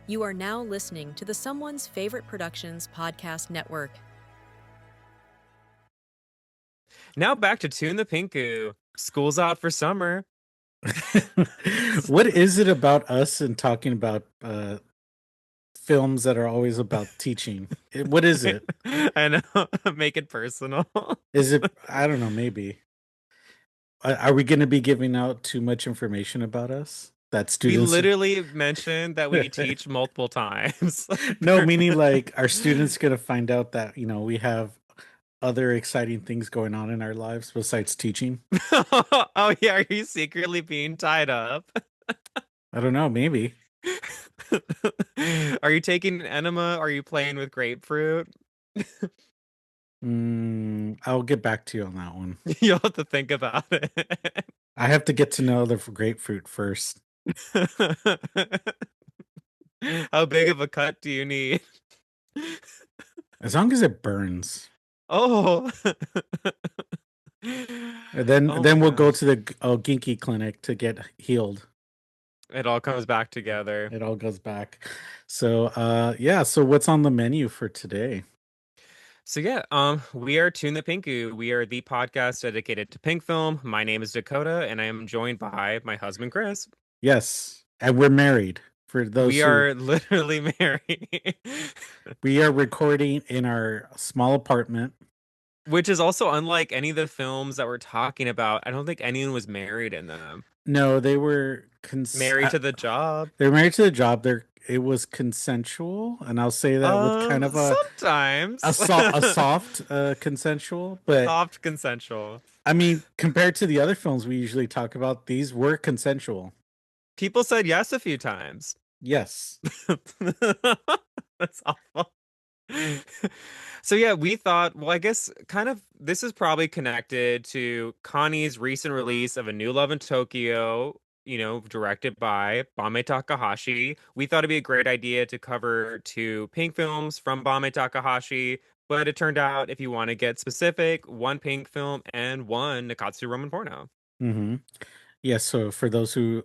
You are now listening to the Someone's Favorite Productions podcast network. Now back to Tune the Pinku. School's out for summer. What is it about us and talking about films that are always about teaching? What is it? I know. Make it personal. Is it? I don't know. Maybe. Are we going to be giving out too much information about us that We students? literally mentioned that we teach multiple times. No, meaning like our students going to find out that we have other exciting things going on in our lives besides teaching. Oh yeah, are you secretly being tied up? I don't know. Maybe. Are you taking an enema? Are you playing with grapefruit? I'll get back to you on that one. You'll have to think about it. I have to get to know the grapefruit first. How big of a cut do you need? As long as it burns. Oh. And then Oh then my we'll go gosh. to the Ginky clinic to get healed. It all comes back together. It all goes back. So so what's on the menu for today? So yeah, we are Tune the Pinku. We are the podcast dedicated to pink film. My name is Dakota, and I am joined by my husband Chris. Yes, and we're married. For those We who are literally married. we are recording in our small apartment. Which is also unlike any of the films that we're talking about. I don't think anyone was married in them. No, they were Married to the job. they're married to the job. It was consensual, and I'll say that with kind of Sometimes. a soft consensual, but Soft consensual. I mean, compared to the other films we usually talk about, these were consensual. People said yes a few times. Yes. That's awful. So yeah, we thought, well, I guess kind of this is probably connected to Kani's recent release of A New Love in Tokyo, directed by Banmei Takahashi. We thought it'd be a great idea to cover two pink films from Banmei Takahashi, but it turned out, if you want to get specific, one pink film and one Nikkatsu Roman porno. Mm-hmm. Yes, so for those who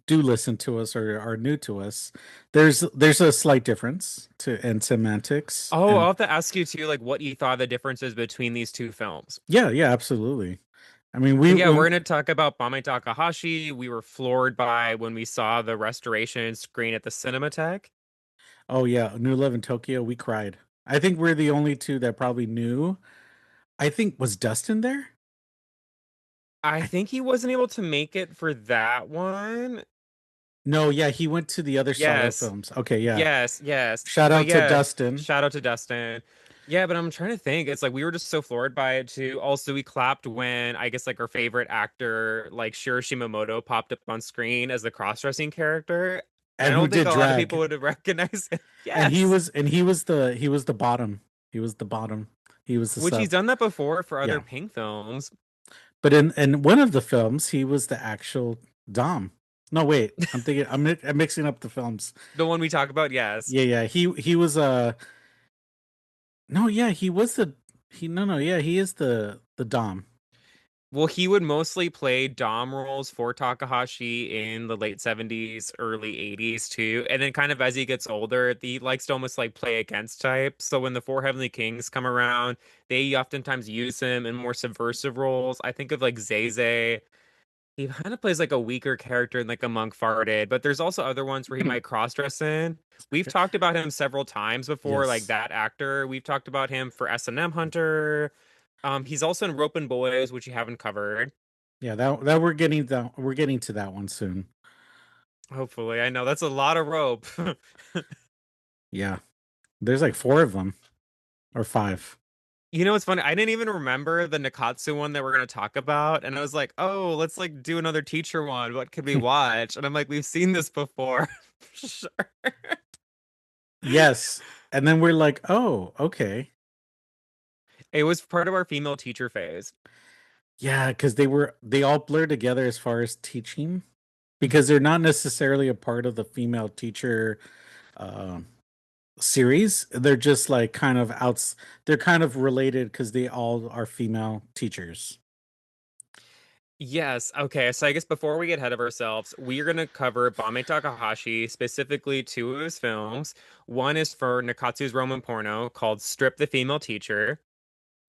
do listen to us or are new to us, there's a slight difference in semantics. Oh, I'll And have to ask you too, like what you thought the differences between these two films. yeah, absolutely. I mean, But yeah, we're going to talk about Banmei Takahashi. We were floored by when we saw the restoration screen at the Cinematheque. oh yeah, New Love in Tokyo, we cried. I think we're the only two that probably knew. I think was Dustin there? I think he wasn't able to make it for that one. No, yeah, he went to the other solo Yes. films. Okay, yeah. Yes. Shout But out to yeah, Dustin. shout out to Dustin. Yeah, but I'm trying to think. It's like we were just so floored by it too. Also, we clapped when I guess like our favorite actor, like Shiro Shimamoto, popped up on screen as the cross-dressing character. And I And who don't think did a lot of people drag. would have recognized it. And Yes. he was the bottom. He was the bottom. He was the Which he's sub. done that before for other Yeah. Pink films. But in one of the films, he was the actual Dom. No, wait. I'm thinking I'm mixing up the films. The one we talk about, yes. Yeah. He was no, yeah, he was the he no no yeah, he is the Dom. Well, he would mostly play Dom roles for Takahashi in the late 70s, early 80s too. And then kind of as he gets older, he likes to almost like play against type. So when the Four Heavenly Kings come around, they oftentimes use him in more subversive roles. I think of like Zeze. He kind of plays like a weaker character in like a Monk Farted, but there's also other ones where he might cross dress in. We've talked about him several times before, like Yes. that actor. We've talked about him for S&M Hunter. He's also in Rope and Boys, which you haven't covered. Yeah, that we're getting to that one soon. Hopefully, I know that's a lot of rope. Yeah. There's like 4 of them or 5. You know, it's funny. I didn't even remember the Nikkatsu one that we're going to talk about. And I was like, oh, let's like do another teacher one. What could we watch? And I'm like, we've seen this before. Sure. Yes. And then we're like, "Oh, okay." It was part of our female teacher phase. Yeah, because they all blur together as far as teaching, because they're not necessarily a part of the female teacher uh, series. They're just like kind of outs. They're kind of related because they all are female teachers. Yes. Okay. So I guess before we get ahead of ourselves, we're going to cover Banmei Takahashi, specifically two of his films. One is for Nikkatsu's Roman porno called Strip the Female Teacher.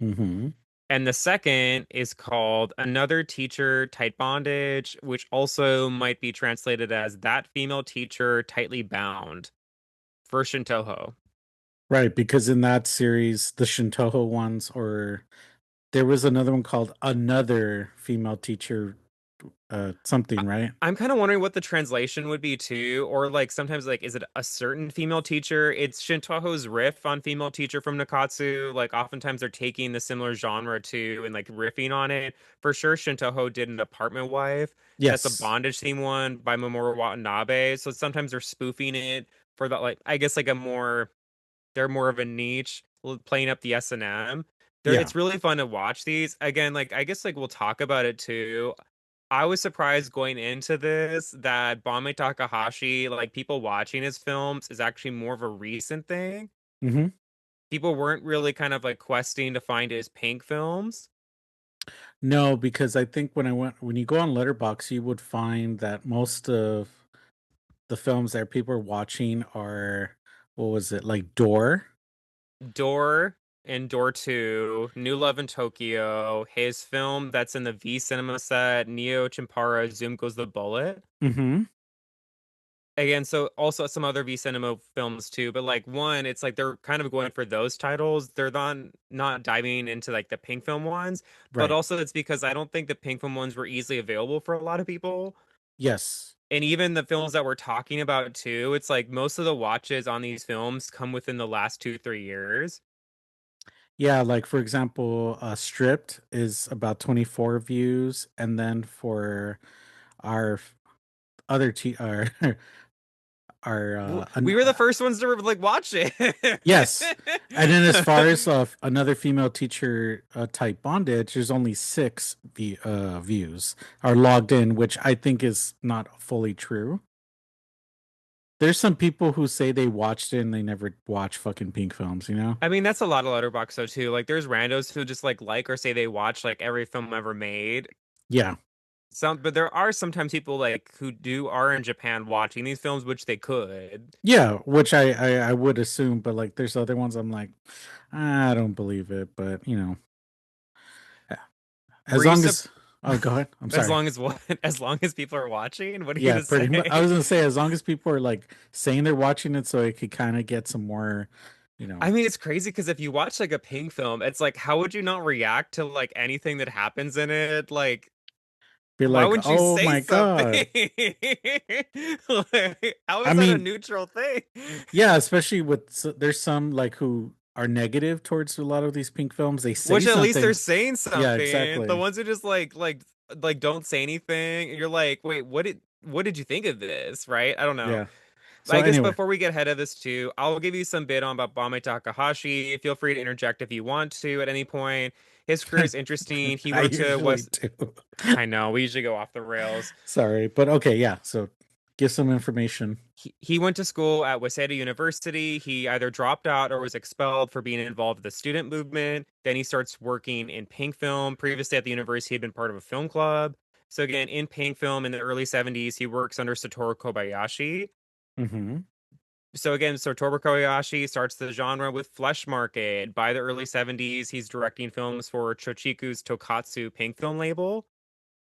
Mm-hmm. And the second is called Another Teacher Tight Bondage, which also might be translated as That Female Teacher Tightly Bound for Shintoho. Right, because in that series, the Shintoho ones, or there was another one called Another Female Teacher, I- something, right? I'm kind of wondering what the translation would be too, or like sometimes like is it a certain female teacher? It's Shintoho's riff on female teacher from Nikkatsu. Like oftentimes they're taking the similar genre too and like riffing on it. For sure, Shintoho did an apartment wife. That's a Yes. bondage theme one by Mamoru Watanabe. So sometimes they're spoofing it for the like I guess like a more they're more of a niche, playing up the S&M. Yeah. It's really fun to watch these. Again, like I guess like we'll talk about it too. I was surprised going into this that Banmei Takahashi, like people watching his films, is actually more of a recent thing. Mm-hmm. People weren't really kind of like questing to find his Pink films. No, because I think when you go on Letterboxd, you would find that most of the films that people are watching are, what was it, like Door? Door and Door 2, New Love in Tokyo, his film that's in the V Cinema set, Neo Chimpara, Zoom Goes the Bullet. Mm-hmm. Again, so also some other V Cinema films too, but like one, it's like they're kind of going for those titles. They're not diving into like the Pink film ones, but Right. also it's because I don't think the Pink film ones were easily available for a lot of people. Yes. And even the films that we're talking about too, it's like most of the watches on these films come within the last 2, 3 years. Yeah, like for example, Stripped is about 24 views, and then for our other our our We were the first ones to like watch it. yes, and then as far as another female teacher type bondage, there's only views are logged in, which I think is not fully true. There's some people who say they watched it and they never watch fucking Pink films, you know? I mean, that's a lot of Letterboxd though too. Like, there's randos who just like or say they watch like every film ever made. Yeah. Some, but there are sometimes people like who do are in Japan watching these films, which they could. Yeah, which I would assume, but like there's other ones I'm like, I don't believe it, but you know, Were as you long sup as oh, go ahead. I'm as sorry. long as what? As long as people are watching? What are you Yeah, gonna pretty much. I say? was gonna say as long as people are like saying they're watching it, so it could kind of get some more, you know, I mean, it's crazy because if you watch like a Pink film, it's like, how would you not react to like anything that happens in it? Like, be why like, wouldn't you oh say my something? god. Like, how I is that a mean, neutral thing? yeah, especially with there's some like who are negative towards a lot of these Pink films. They say Which at least they're something. saying Yeah, something. The exactly. ones who just like don't say anything, you're like, wait, what did you think of this? Right? I don't know. Yeah. So I guess anyway, before we get ahead of this too, I'll give you some bit on about Bame Takahashi. Feel free to interject if you want to at any point. His career is interesting. He I went to usually West. do. I know we usually go off the rails. Sorry, but okay, yeah. So give some information. He went to school at Waseda University. He either dropped out or was expelled for being involved with the student movement. Then he starts working in Pink Film. Previously at the university, he had been part of a film club. So again, in Pink Film in the early 70s, he works under Satoru Kobayashi. Hmm. So again, Satoru Kobayashi starts the genre with Flesh Market. By the early 70s, he's directing films for Chochiku's Tokatsu Pink Film label,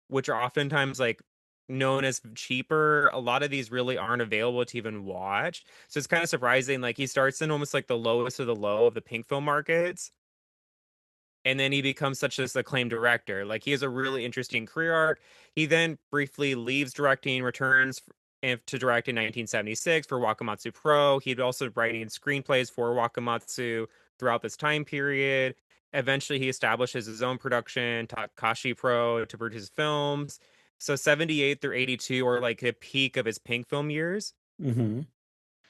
which are oftentimes like known as cheaper. A lot of these really aren't available to even watch. So it's kind of surprising. Like he starts in almost like the lowest of the low of the pink film markets. And then he becomes such this acclaimed director. Like he has a really interesting career arc. He then briefly leaves directing, returns to direct in 1976 for Wakamatsu Pro. He'd also writing screenplays for Wakamatsu throughout this time period. Eventually, he establishes his own production, Takashi Pro, to produce films. So 78 through 82 are like the peak of his Pink film years. Hmm.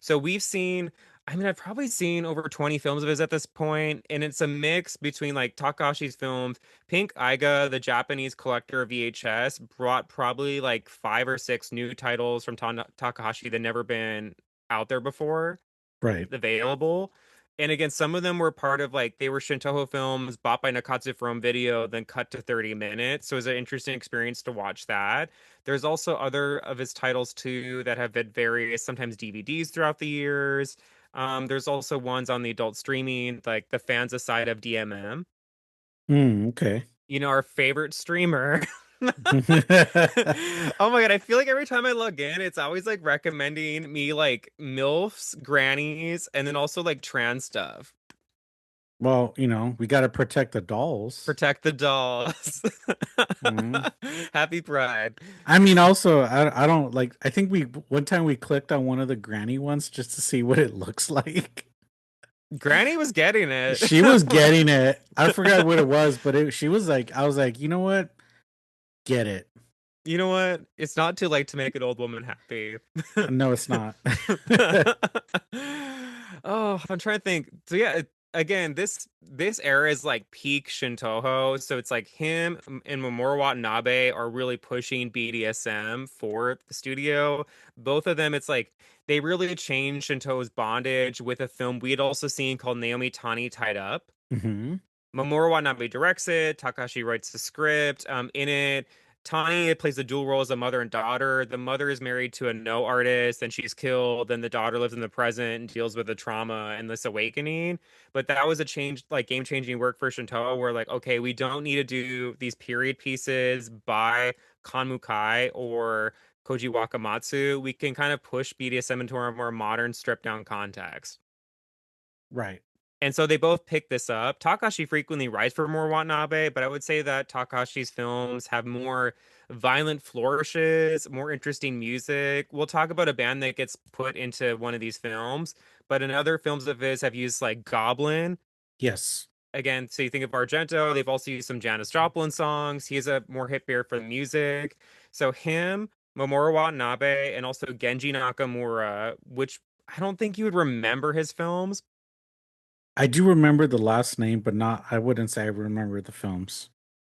So we've seen, I mean, I've probably seen over 20 films of his at this point, and it's a mix between like Takahashi's films. Pink Aiga, the Japanese collector of VHS, brought probably like 5 or 6 new titles from Takahashi that never been out there before, Right. available. And again, some of them were part of like they were Shintoho films bought by Nikkatsu for home video, then cut to 30 minutes. So it was an interesting experience to watch that. There's also other of his titles too that have been various, sometimes DVDs throughout the years. There's also ones on the adult streaming, like the fans aside of DMM. Okay. Our favorite streamer. Oh my God, I feel like every time I log in, it's always like recommending me like MILFs, grannies, and then also like trans stuff. Well, we got to protect the dolls. Protect the dolls. Mhm. Happy Pride. I mean, also, I don't like. I think we one time we clicked on one of the granny ones just to see what it looks like. Granny was getting it. She was getting it. I forgot what it was, but she was like, I was like, you know what? Get it. You know what? It's not too late to make an old woman happy. No, it's not. Oh, I'm trying to think. So yeah, again, this era is like peak Shintoho. So it's like him and Mamoru Watanabe are really pushing BDSM for the studio. Both of them, it's like they really changed Shintoho's Bondage with a film we had also seen called Naomi Tani Tied Up. Hmm. Mamoru Watanabe directs it. Takahashi writes the script. In it, Tani plays the dual role as a mother and daughter. The mother is married to a no artist, then she's killed. Then the daughter lives in the present and deals with the trauma and this awakening. But that was a change, like game changing work for Shinto, where like, okay, we don't need to do these period pieces by Kanmukai or Koji Wakamatsu. We can kind of push BDSM into a more modern, stripped down context. Right. And so they both pick this up. Takashi frequently writes for more Watanabe, but I would say that Takashi's films have more violent flourishes, more interesting music. We'll talk about a band that gets put into one of these films, but in other films of his have used like Goblin. Yes. Again, so you think of Argento, they've also used some Janis Joplin songs. He has a more hit beer for the music. So him, Mamoru Watanabe, and also Genji Nakamura, which I don't think you would remember his films. I do remember the last name, but not, I wouldn't say I remember the films.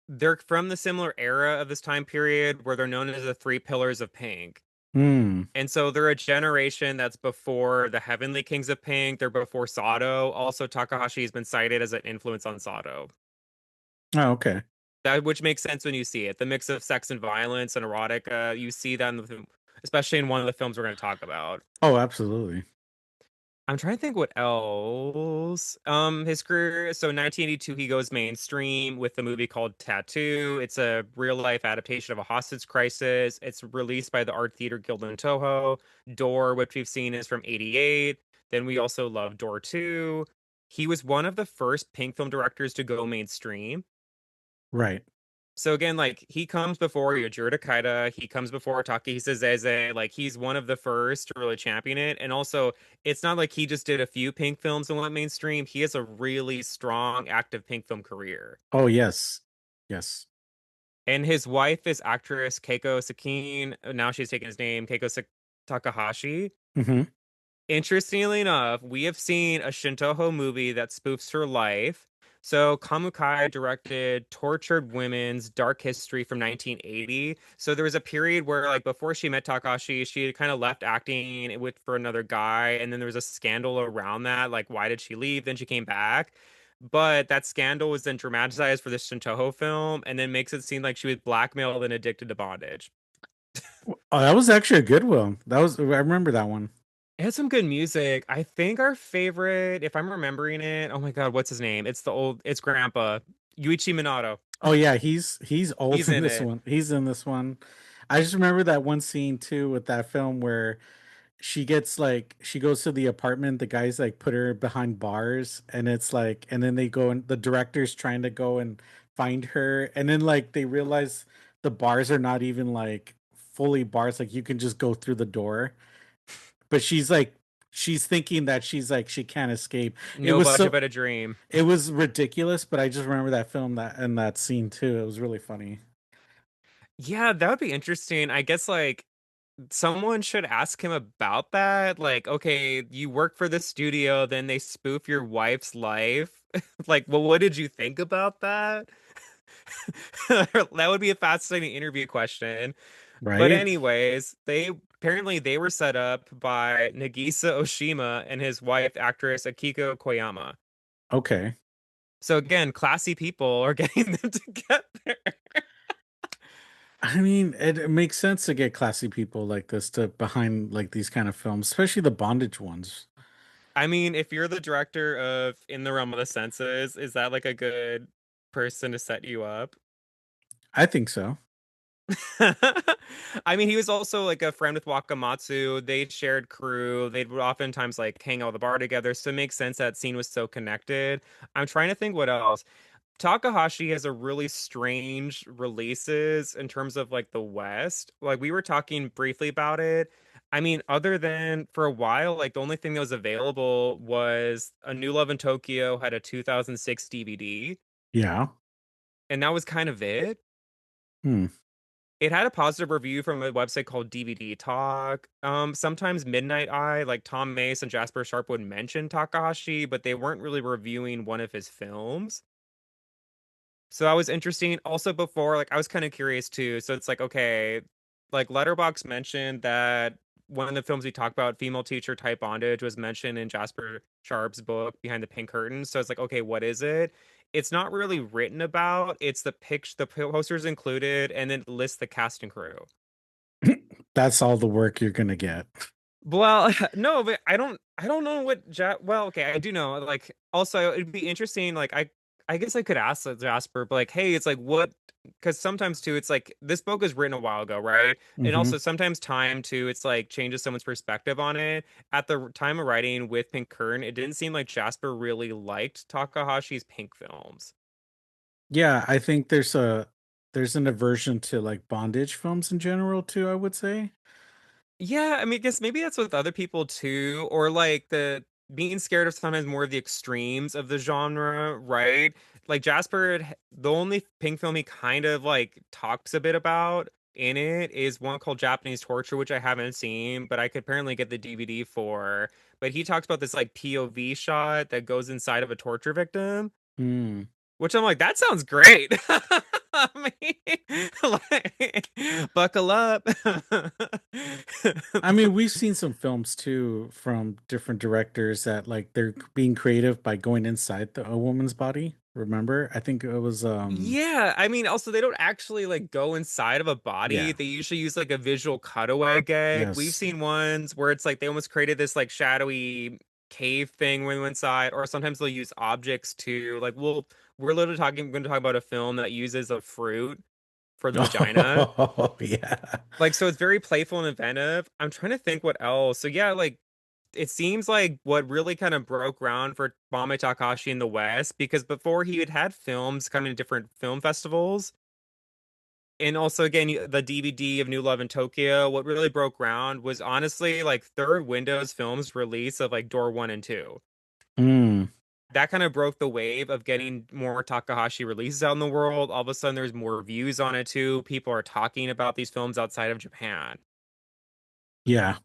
They're from the similar era of this time period where they're known as the Three Pillars of Pink. Hmm. And so they're a generation that's before the Heavenly Kings of Pink. They're before Sato. Also, Takahashi has been cited as an influence on Sato. Oh, okay. That which makes sense when you see it. The mix of sex and violence and erotica, you see that in the film, especially in one of the films we're going to talk about. Oh, absolutely. I'm trying to think what else. His career. So 1982, he goes mainstream with the movie called Tattoo. It's a real life adaptation of a hostage crisis. It's released by the Art Theater Guild in Toho. Door, which we've seen, is from '88. Then we also love Door 2. He was one of the first Pink film directors to go mainstream. Right. So again, like he comes before Yujiro Takaida, he comes before Takehisa Zeze, like he's one of the first to really champion it. And also, it's not like he just did a few Pink films and went mainstream. He has a really strong, active Pink film career. Oh, yes. Yes. And his wife is actress Keiko Sakine. Now she's taken his name, Takahashi. Hmm. Interestingly enough, we have seen a Shintoho movie that spoofs her life. So Kamukai directed Tortured Women's Dark History from 1980. So there was a period where, like, before she met Takashi, she had kind of left acting with for another guy, and then there was a scandal around that. Like, why did she leave? Then she came back. But that scandal was then dramatized for this Shintoho film, and then makes it seem like she was blackmailed and addicted to bondage. Oh, that was actually a good one. I remember that one. It had some good music. I think our favorite, if I'm remembering it, oh my God, what's his name? It's Grandpa, Yuichi Minato. Oh yeah, he's old He's in in this it. one. He's in this one. I just remember that one scene too with that film where she goes to the apartment, the guys like put her behind bars, and it's like, and then they go and the director's trying to go and find her, and then like they realize the bars are not even like fully bars, like you can just go through the door. But she's thinking that she's like she can't escape. It No was budget so but a dream. it was ridiculous, but I just remember that film that and that scene too. It was really funny. Yeah, that would be interesting. I guess like someone should ask him about that. Like, okay, you work for the studio, then they spoof your wife's life. Like, well, what did you think about that? That would be a fascinating interview question. But Right? anyways, they apparently they were set up by Nagisa Oshima and his wife, actress Akiko Koyama. Okay. So again, classy people are getting them together. I mean, it makes sense to get classy people like this to behind like these kind of films, especially the bondage ones. I mean, if you're the director of In the Realm of the Senses, is that like a good person to set you up? I think so. I mean, he was also like a friend with Wakamatsu. They shared crew. They'd oftentimes like hang out at the bar together. So it makes sense that scene was so connected. I'm trying to think what else. Takahashi has a really strange releases in terms of like the West. Like we were talking briefly about it. I mean, other than for a while, like the only thing that was available was A New Love in Tokyo had a 2006 DVD, Yeah. and that was kind of it. Hmm. It had a positive review from a website called DVD Talk. Sometimes Midnight Eye, like Tom Mace and Jasper Sharp would mention Takahashi, but they weren't really reviewing one of his films. So that was interesting. Also, before, like, I was kind of curious too. So it's like, okay, like Letterboxd mentioned that one of the films we talked about, female teacher type bondage, was mentioned in Jasper Sharp's book Behind the Pink Curtain. So it's like, okay, what is it? It's not really written about. It's the posters included, and then it lists the cast and crew. That's all the work you're gonna get. Well, no, but I don't know what well, okay, I do know. Like also it'd be interesting like I guess I could ask Jasper but like hey, it's like what because sometimes too it's like this book was written a while ago, right? And Hmm. also sometimes time too it's like changes someone's perspective on it. At the time of writing with Pink Kern, it didn't seem like Jasper really liked Takahashi's Pink films. Yeah, I think there's an aversion to like bondage films in general too, I would say. Yeah, I mean, I guess maybe that's with other people too, or like the being scared of sometimes more of the extremes of the genre, right? Like Jasper, the only Pink film he kind of like talks a bit about in it is one called Japanese Torture, which I haven't seen, but I could apparently get the DVD for. But he talks about this like POV shot that goes inside of a torture victim, Hmm. which I'm like, that sounds great. I mean, like, buckle up. I mean, we've seen some films too from different directors that like they're being creative by going inside a woman's body. Remember? I think it was Yeah, I mean, also they don't actually like go inside of a body. yeah. They usually use like a visual cutaway gag. We've Yes. seen ones where it's like they almost created this like shadowy cave thing when they went inside, or sometimes they'll use objects too. Like we're literally talking going to talk about a film that uses a fruit for the vagina. Oh, yeah. Like so it's very playful and inventive. I'm trying to think what else. So yeah, like it seems like what really kind of broke ground for Banmei Takahashi in the West, because before he had films coming to different film festivals. And also, again, the DVD of New Love in Tokyo, what really broke ground was honestly like third Windows Films release of like Door 1 and 2. Mm, That kind of broke the wave of getting more Takahashi releases out in the world. All of a sudden, there's more reviews on it too. People are talking about these films outside of Japan. yeah.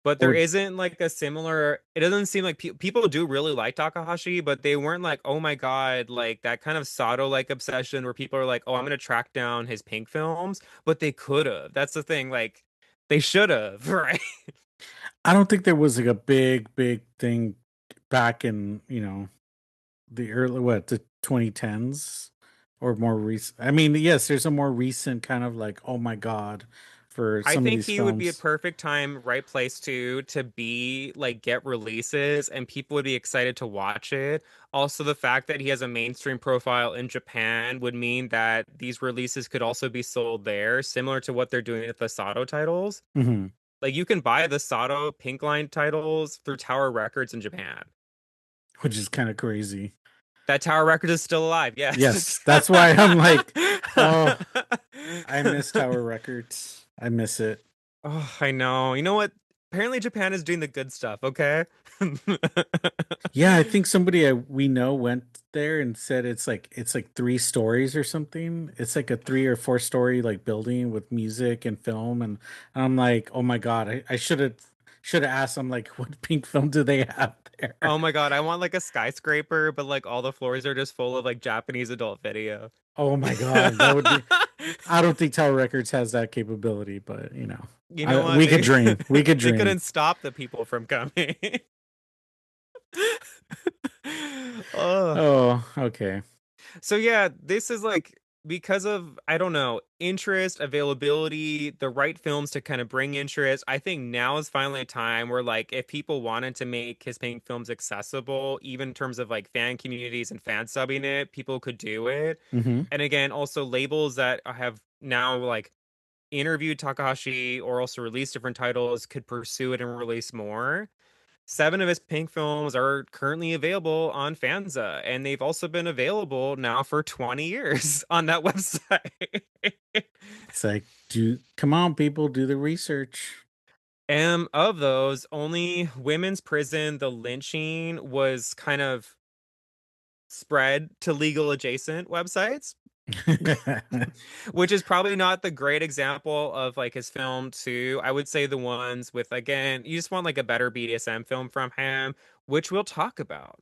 But there Or isn't like a similar, it doesn't seem like people do really like Takahashi, but they weren't like, oh my God, like that kind of Sato like obsession where people are like, oh, I'm gonna track down his Pink films, but they could have. That's the thing, like they should have, right? I don't think there was like a big thing back in, the early what, the 2010s or more recent. I mean, yes, there's a more recent kind of like, oh my God, for I some of think these he would be a films. perfect time, right place to be like get releases and people would be excited to watch it. Also, the fact that he has a mainstream profile in Japan would mean that these releases could also be sold there, similar to what they're doing with the Sato titles. Hmm. Like you can buy the Sato Pink Line titles through Tower Records in Japan. Which is kind of crazy. That Tower Records is still alive, yes. Yes, that's why I'm like, oh, I miss Tower Records. I miss it. Oh, I know. You know what? Apparently Japan is doing the good stuff, okay? Yeah, I think somebody we know went there and said it's like 3 stories or something. It's like a 3 or 4 story like building with music and film, and I'm like, oh my God, I should have asked. I'm like, what pink film do they have there? Oh my God, I want like a skyscraper, but like all the floors are just full of like Japanese adult video. Oh my God, that would be. I don't think Tower Records has that capability, but. You know what? We could dream. We could They dream. couldn't stop the people from coming. Oh. Oh, okay. So yeah, this is like because of I don't know, interest, availability, the right films to kind of bring interest. I think now is finally a time where like if people wanted to make Kiss Pink films accessible, even in terms of like fan communities and fan subbing it, people could do it. Hmm. And again, also labels that have now like interviewed Takahashi or also released different titles could pursue it and release more. Seven of his Pink films are currently available on Fanza, and they've also been available now for 20 years on that website. It's like, come on, people, do the research. Of those, only Women's Prison, the lynching was kind of spread to legal adjacent websites, which is probably not the great example of like his film too. I would say the ones with again, you just want like a better BDSM film from him, which we'll talk about.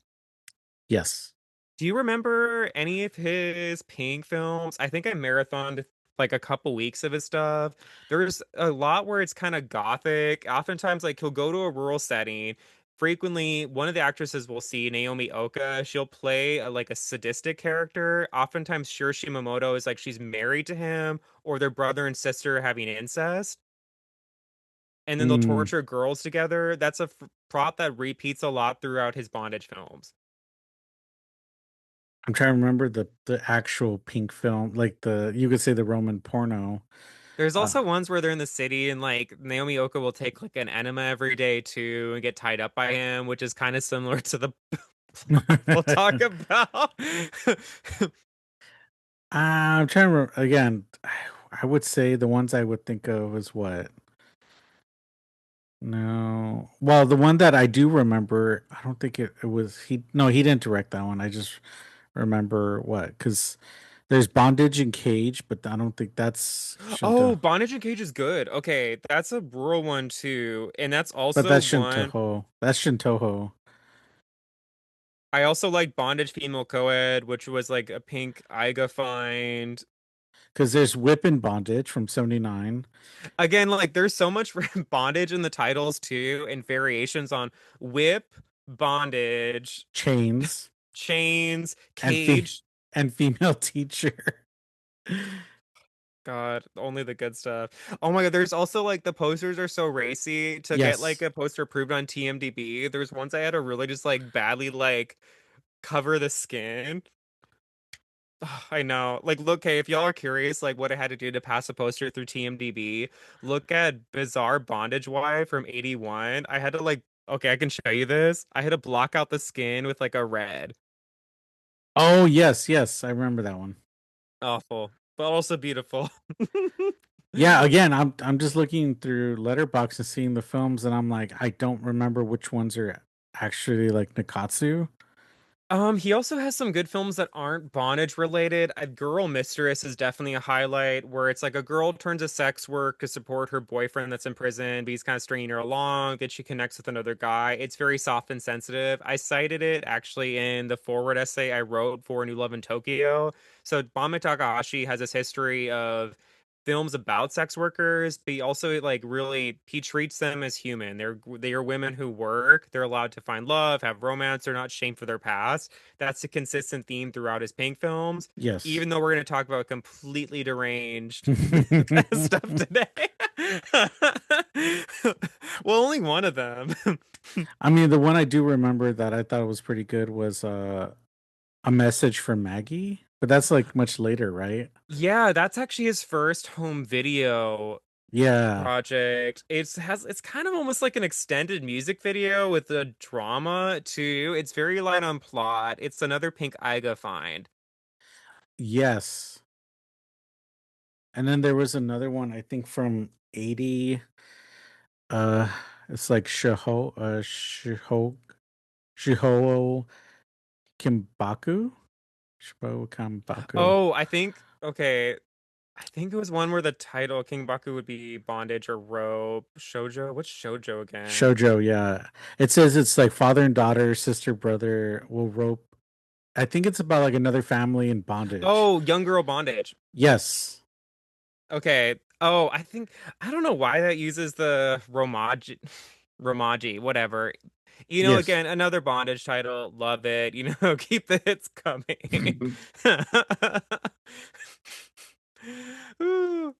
Yes. Do you remember any of his Pink films? I think I marathoned like a couple weeks of his stuff. There's a lot where it's kind of gothic. Oftentimes, like he'll go to a rural setting. Frequently, one of the actresses we'll see, Naomi Oka, she'll play like a sadistic character. Oftentimes, Shirashi Momoto is like she's married to him or their brother and sister having incest. And then they'll Mm, torture girls together. That's a prop that repeats a lot throughout his bondage films. I'm trying to remember the actual Pink film, like you could say the Roman porno. There's Uh, also ones where they're in the city and like Naomi Oka will take like an enema every day too and get tied up by him, which is kind of similar to the plot we'll talk about. I'm trying to remember again. I would say the ones I would think of is what? No. Well, the one that I do remember, I don't think it was he. No, he didn't direct that one. I just remember what? Because there's Bondage and Cage, but I don't think that's Oh, Shinto. Bondage and Cage is good. Okay, that's a rural one too. And that's But also that's one Shintoho. That's Shintoho. I also like Bondage Female Coed, which was like a pink Iga find. Because there's Whip and Bondage from '79. Again, like there's so much bondage in the titles too, and variations on whip, bondage, Chains chains, and cage. and Female Teacher. God, only the good stuff. Oh my God, there's also like the posters are so racy to get like Yes. a poster approved on TMDb. There's ones I had to really just like badly like cover the skin. Ugh, I know. Like, look, hey, if y'all are curious, like what I had to do to pass a poster through TMDb, look at Bizarre Bondage Y from 81. I had to like, okay, I can show you this. I had to block out the skin with like a red. Oh yes, yes, I remember that one. Awful, but also beautiful. Yeah, again, I'm just looking through Letterboxd and seeing the films, and I'm like, I don't remember which ones are actually like Nikkatsu. He also has some good films that aren't bondage related. A Girl Mistress is definitely a highlight where it's like a girl turns to sex work to support her boyfriend that's in prison, but he's kind of stringing her along. Then she connects with another guy. It's very soft and sensitive. I cited it actually in the forward essay I wrote for New Love in Tokyo. So Banmei Takahashi has this history of films about sex workers, but he also like really he treats them as human. They are women who work. They're allowed to find love, have romance. They're not shamed for their past. That's a consistent theme throughout his Pink films. Yes. Even though we're going to talk about completely deranged stuff today. Well, only one of them. I mean, the one I do remember that I thought was pretty good was A Message from Maggie, but that's like much later, right? Yeah, that's actually his first home video Yeah. project. It's kind of almost like an extended music video with the drama too. It's very light on plot. It's another Pink Iga find. Yes. And then there was another one I think from 80. Uh it's like Shiho Kimbaku? Shiho Kimbaku. Oh, I think okay. I think it was one where the title King Baku would be bondage or rope. Shoujo? What's shoujo again? Shoujo, yeah. It says it's like father and daughter, sister, brother will rope. I think it's about like another family in bondage. Oh, young girl bondage. Yes. Okay. Oh, I don't know why that uses the Romaji, whatever. Yes. Again, another bondage title. Love it. Keep the hits coming. Ooh.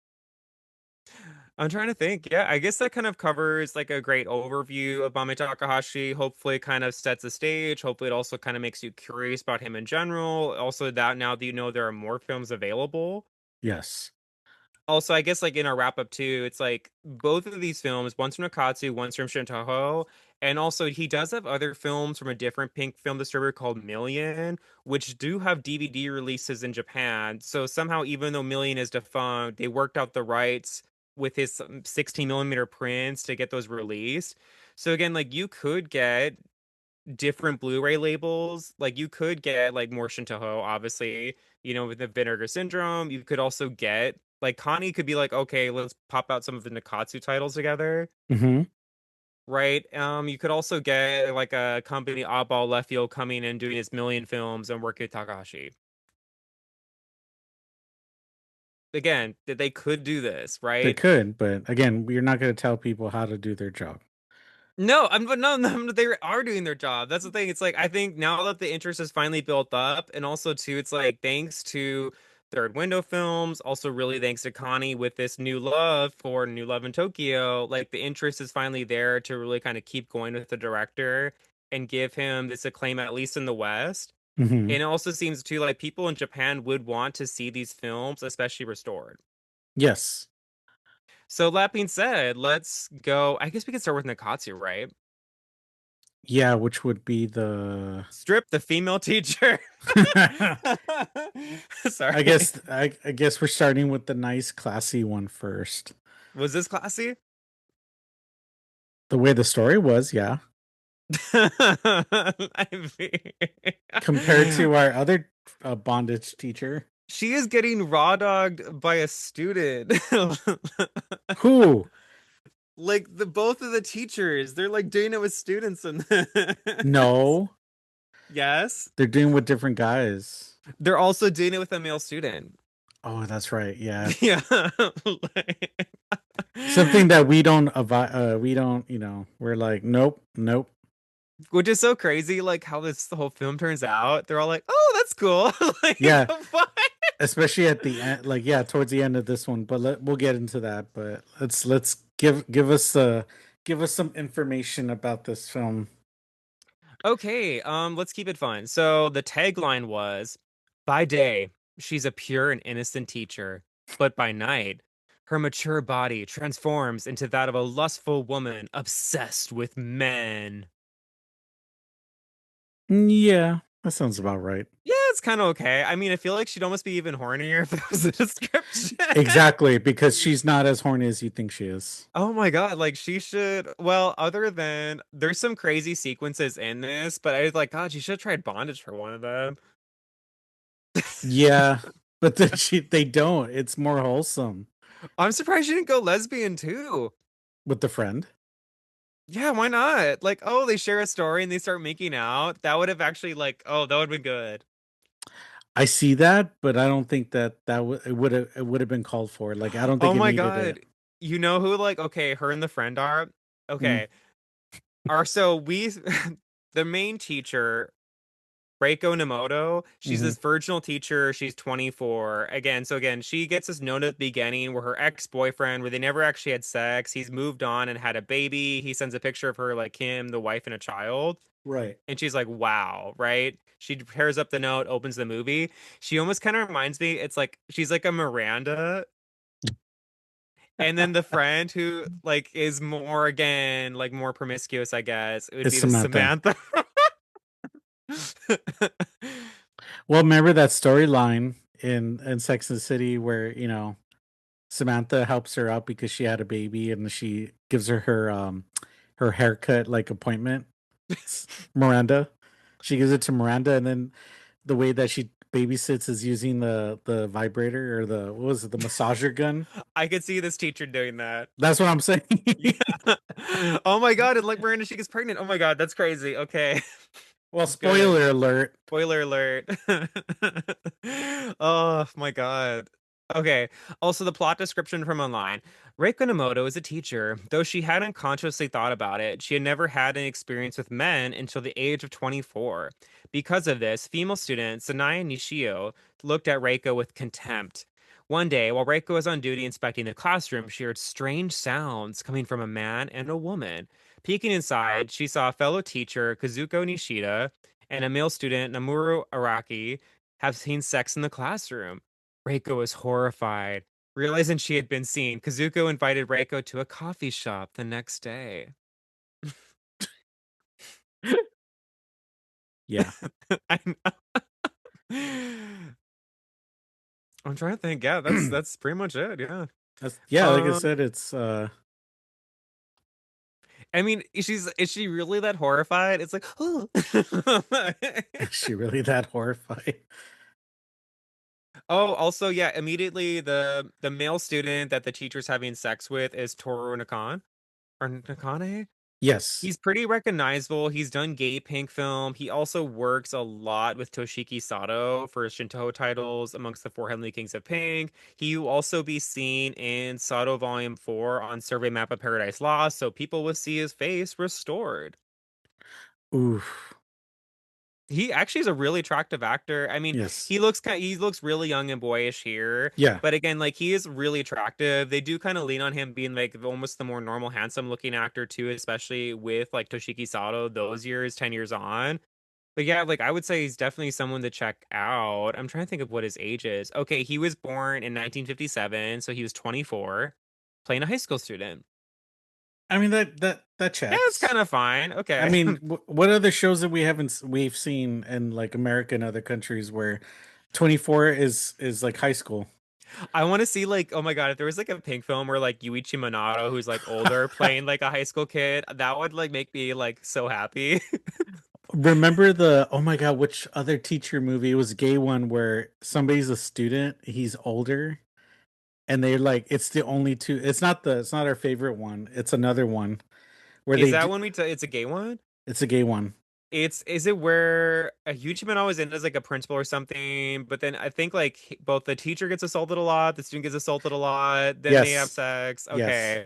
I'm trying to think. Yeah, I guess that kind of covers like a great overview of Banmei Takahashi. Hopefully, it kind of sets the stage. Hopefully, it also kind of makes you curious about him in general. Also, that now that you know there are more films available. Yes. Also, I guess like in our wrap up too, it's like both of these films, one's from Nikkatsu, one's from Shintoho, and also he does have other films from a different pink film distributor called Million, which do have DVD releases in Japan. So somehow, even though Million is defunct, they worked out the rights with his 16 millimeter prints to get those released. So again, like you could get different Blu-ray labels. Like you could get like more Shintoho, obviously, with the Vinegar Syndrome. You could also get like Kani could be like, okay, let's pop out some of the Nikkatsu titles together, Hmm. right? You could also get like a company oddball left field coming and doing his million films and working with Takahashi. Again, that they could do this, They right? could, but again, we're not going to tell people how to do their job. No, but no, no, they are doing their job. That's the thing. It's like I think now that the interest is finally built up, and also too, it's like thanks to Third Window Films, also really thanks to Connie with this new love for New Love in Tokyo, like the interest is finally there to really kind of keep going with the director and give him this acclaim, at least in the West. Hmm. And it also seems too like people in Japan would want to see these films, especially restored. Yes. So that being said, let's go. I guess we could start with Nikkatsu, right? Yeah, which would be the Strip the female teacher. I Sorry. guess I guess we're starting with the nice classy one first. Was this classy? The way the story was, yeah. I Compared mean, to our other bondage teacher. she is getting raw dogged by a student. Who? Like the both of the teachers, they're like doing it with students and No, yes. they're doing with different guys. They're also doing it with a male student. Oh, that's right. Yeah. Yeah. Something that we don't, we're like, nope, nope. Which is so crazy, like how this whole film turns out. They're all like, "Oh, that's cool." Like, Yeah, especially at the end, like yeah, towards the end of this one. But we'll get into that. But let's give us some information about this film. okay, let's keep it fun. So the tagline was, "By day, she's a pure and innocent teacher, but by night, her mature body transforms into that of a lustful woman obsessed with men." Yeah, that sounds about right. Yeah, it's kind of okay. I mean, I feel like she'd almost be even hornier if that was the description. Exactly, because she's not as horny as you think she is. Oh my God, like she should. Well, other than there's some crazy sequences in this, but I was like, God, she should have tried bondage for one of them. Yeah, but they don't. It's more wholesome I'm surprised she didn't go lesbian too. with the friend. Yeah, why not? Like, oh, they share a story and they start making out. That would have actually like, oh, that would have been good. I see that, but I don't think it would have been called for. Like I don't Oh think it my needed it. God. You know who like, okay, her and the friend are? Mm, Okay. Are so we the main teacher Reiko Nemoto, she's mhm. this virginal teacher. She's 24. Again, so again, she gets this note at the beginning where her ex-boyfriend, where they never actually had sex, he's moved on and had a baby. He sends a picture of her, like him, the wife, and a child. Right. And she's like, wow, right? She pairs up the note, opens the movie. She almost kind of reminds me, it's like she's like a Miranda. And then the friend who like is more again, like more promiscuous, I guess, it would It's be the Samantha. Samantha. Well, remember that storyline in Sex and the City where Samantha helps her out because she had a baby and she gives her haircut like appointment. Miranda, she gives it to Miranda, and then the way that she babysits is using the vibrator or the what was it, the massager gun. I could see this teacher doing that. That's what I'm saying. Yeah. Oh my God. And like Miranda, she gets pregnant. Oh my God. That's crazy. Okay. Well, Good. spoiler alert. Spoiler alert. Oh my God. Okay. Also, the plot description from online. Reiko Nomoto is a teacher. Though she hadn't consciously thought about it, she had never had any experience with men until the age of 24. Because of this, female student Sanaya Nishio looked at Reiko with contempt. One day, while Reiko was on duty inspecting the classroom, she heard strange sounds coming from a man and a woman. Peeking inside, she saw a fellow teacher, Kazuko Nishida, and a male student, Namuru Araki, have seen sex in the classroom. Reiko was horrified. Realizing she had been seen, Kazuko invited Reiko to a coffee shop the next day. Yeah. I am trying to think. Yeah, that's pretty much it. Yeah. Yeah, like I Um, said, it's I mean, is she really that horrified? It's like, oh. is she really that horrified? Oh, also, yeah, immediately the male student that the teacher's having sex with is Toru Nakan or Nakane. Yes. He's pretty recognizable. He's done gay pink film. He also works a lot with Toshiki Sato for Shinto titles, amongst the Four Heavenly Kings of Pink. He will also be seen in Sato Volume 4 on Survey Map of Paradise Lost, so people will see his face restored. Oof. He actually is a really attractive actor. I mean, Yes. he looks really young and boyish here, Yeah. but again, like he is really attractive. They do kind of lean on him being like almost the more normal, handsome looking actor too, especially with like Toshiki Sato those years, 10 years on. But yeah, like I would say he's definitely someone to check out. I'm trying to think of what his age is. Okay, he was born in 1957, so he was 24, playing a high school student. I mean that Yeah, it's checks. kind of fine. I Okay. mean, what other shows that we've seen in like America and other countries where 24 is like high school? I want to see like, oh my God, if there was like a pink film where like Yuichi Minato, who's like older, playing like a high school kid, that would like make me like so happy. Remember the oh my god, which other teacher movie? It was a gay one where somebody's a student, he's older, and they're like it's the only two. It's not our favorite one. It's another one where Is they that do, when it's a gay one? it's a gay one. Is it where a Yuichi Minato is in as like a principal or something? But then I think like both the teacher gets assaulted a lot, the student gets assaulted a lot, then they have Yes. sex. Yes. Okay,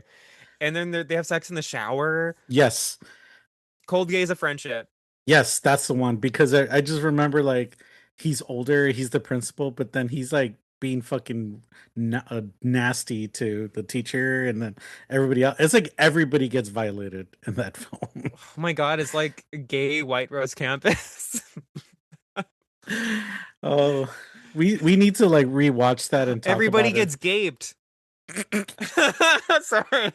and then they have sex in the shower. Yes. Cold gaze of friendship. Yes, that's the one because I just remember like he's older, he's the principal, but then he's like being fucking nasty to the teacher and then everybody else. It's like everybody gets violated in that film. Oh my God, it's like gay White Rose Campus. Oh, we need to like rewatch that and talk Everybody about it. gets gaped. Sorry.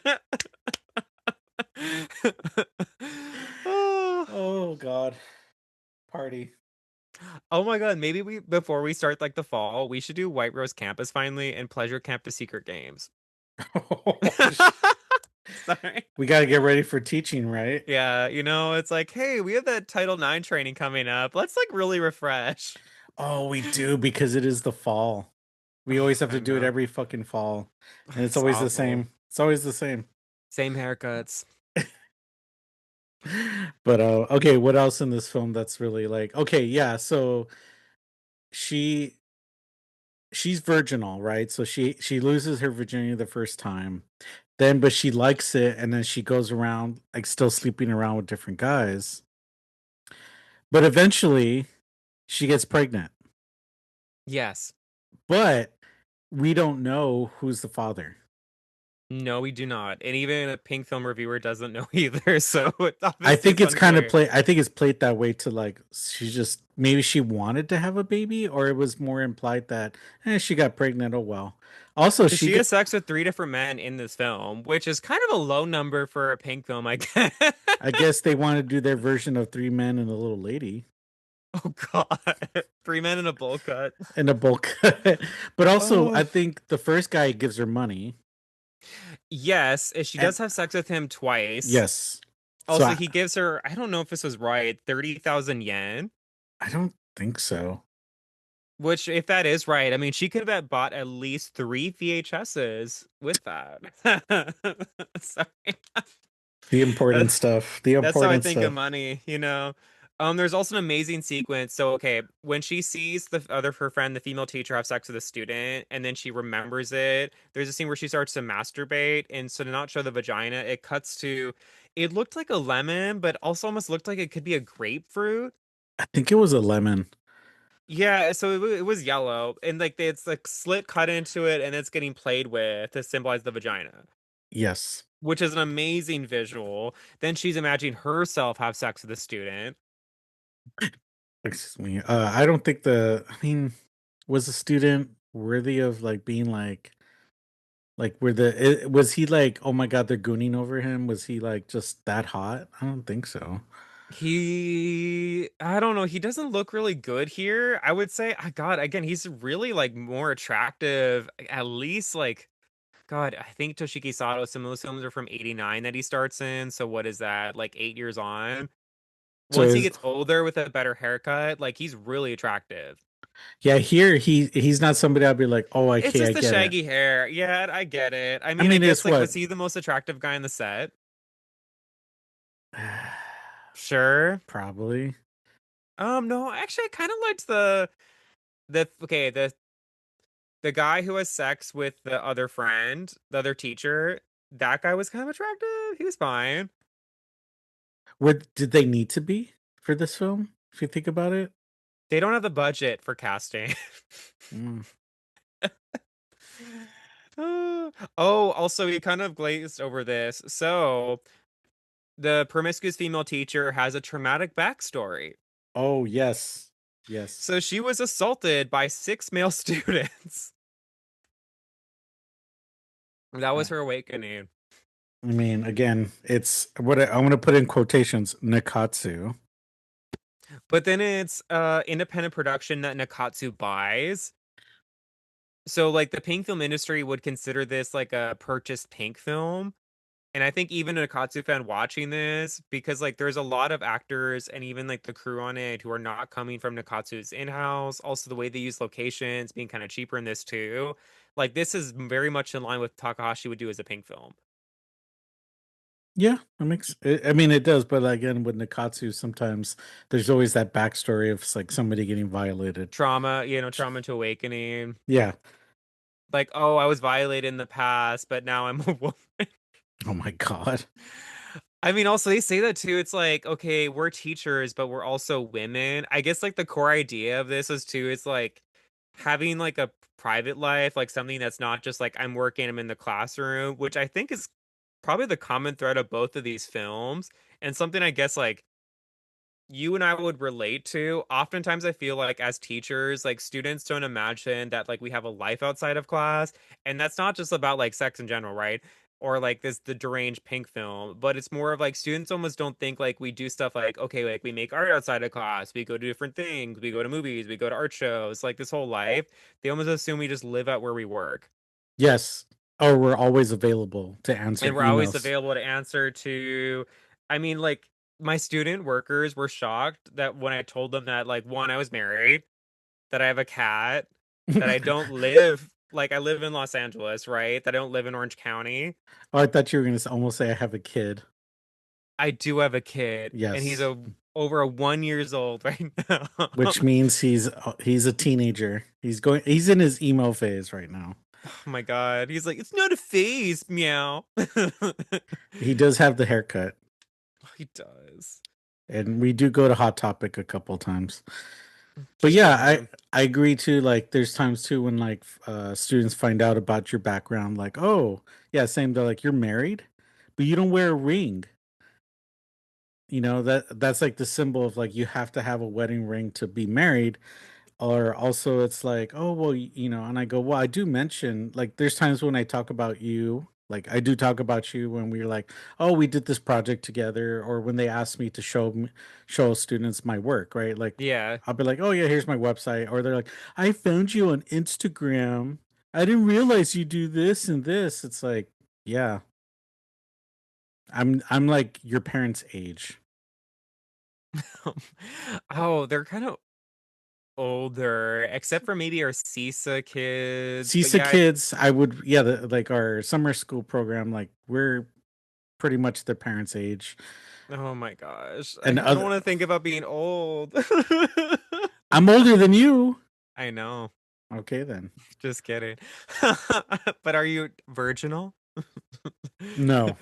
Oh. Oh God, party. Oh my God, maybe we before we start like the fall, we should do White Rose Campus finally and Pleasure Campus Secret Games. Sorry. We got to get ready for teaching, right? Yeah, it's like, hey, we have that Title IX training coming up. Let's like really refresh. Oh, we do because it is the fall. We always have I to do it know. every fucking fall. And it's It's always the awful. same. It's always the same. Same haircuts. But okay, what else in this film that's really like okay, yeah, so she she's virginal, right? So she loses her virginity the first time. Then but she likes it and then she goes around like still sleeping around with different guys. But eventually she gets pregnant. Yes. But we don't know who's the father. No, we do not. And even a pink film reviewer doesn't know either. So I obviously think it's it's kind of unclear. play. I think it's played that way to like she just maybe she wanted to have a baby, or it was more implied that she got pregnant. Oh well. Also, Because she has sex with three different men in this film, which is kind of a low number for a pink film, I guess. I guess they want to do their version of three men and a little lady Oh God. Three men in a bowl cut. in a bulk. But also, I Oh. think the first guy gives her money. Yes, she And does have sex with him twice. yes, so Also, he gives her, I don't know if this was right, 30,000 yen. I don't think so. Which, if that is right, I mean, she could have bought at least three VHSs with that. Sorry. The important That's stuff. The that's how I important think of stuff. money. There's also an amazing sequence. So, okay, when she sees the other her friend, the female teacher, have sex with a student, and then she remembers it, there's a scene where she starts to masturbate, and so to not show the vagina, it cuts to it looked like a lemon, but also almost looked like it could be a grapefruit. I think it was a lemon. Yeah, so it was yellow, and like it's like slit cut into it, and it's getting played with to symbolize the vagina, Yes. which is an amazing visual. Then she's imagining herself have sex with a student. Excuse me. I don't think I mean, was the student worthy of like being like was he like, oh my god, they're gooning over him? Was he like just that hot? I don't think so. I don't know, he doesn't look really good here. I would say, God, again, he's really like more attractive, at least like, God, I think Toshiki Sato, some of those films are from 89 that he starts in. So what is that, like 8 years on? So Once he is gets older with a better haircut, like he's really attractive. yeah, here he's not somebody I'd be like, oh, It's okay, I just the get it. shaggy hair. Yeah, I get it. I I mean, I mean, guess it's like what was he the most attractive guy in the set? Sure. probably. No, actually I kind of liked the guy who has sex with the other friend, the other teacher. That guy was kind of attractive. He was fine. What did they need to be for this film? If you think about it. They don't have the budget for casting. Mm. Oh, also, we kind of glazed over this. So, the promiscuous female teacher has a traumatic backstory. Oh yes, yes. So, she was assaulted by six male students. That was her awakening. I mean, again, it's what I'm going to put in quotations, Nikkatsu. But then it's independent production that Nikkatsu buys. So, like, the pink film industry would consider this like a purchased pink film. And I think even a Katsu fan watching this, because like there's a lot of actors and even like the crew on it who are not coming from Nakatsu's in-house. Also, the way they use locations being kind of cheaper in this too. Like this is very much in line with Takahashi would do as a pink film. Yeah, that makes. I mean, it does, but again, with Nikkatsu, sometimes there's always that backstory of like somebody getting violated. Trauma, trauma to awakening. Yeah. Like, oh, I was violated in the past, but now I'm a woman. Oh my god. I mean, also they say that too. It's like, okay, we're teachers, but we're also women. I guess like the core idea of this is too, it's like having like a private life, like something that's not just like I'm working, I'm in the classroom, which I think is probably the common thread of both of these films, and something I guess like you and I would relate to. Oftentimes, I feel like as teachers, like students don't imagine that like we have a life outside of class, and that's not just about like sex in general, right? Or like this the deranged pink film, but it's more of like students almost don't think like we do stuff like okay, like we make art outside of class, we go to different things, we go to movies, we go to art shows, like this whole life. They almost assume we just live out where we work. Yes. Or we're always available to answer And we're always emails. available to answer to I mean like my student workers were shocked that when I told them that like one I was married, that I have a cat, that I don't live like I live in Los Angeles, right? That I don't live in Orange County. Oh, I thought you were going to almost say I have a kid. I do have a kid and he's Yes. a over a 1 years old right now. Which means he's a teenager. He's in his emo phase right now. Oh my god. He's like, it's not a phase, meow. He does have the haircut. He does. And we do go to Hot Topic a couple times. But Just yeah, random. I agree too. Like there's times too when like students find out about your background, like, oh yeah, same. They're like, you're married, but you don't wear a ring. You know, that's like the symbol of like you have to have a wedding ring to be married. Or also it's like, oh well, you know, and I go, well, I do mention like there's times when I talk about you, like I do talk about you when we're like, oh, we did this project together, or when they ask me to show students my work, right? Like Yeah. I'll be like, oh yeah, here's my website, or they're like, I found you on Instagram. I didn't realize you do this and this. It's like, yeah, I'm like your parents' age. Oh, they're kind of older, except for maybe our CISA kids. But CISA yeah, kids, I would, yeah, like our summer school program, like we're pretty much their parents' age. Oh my gosh. And I don't other, want to think about being old. I'm older than you. I know. Okay, then. Just kidding. But are you virginal? No.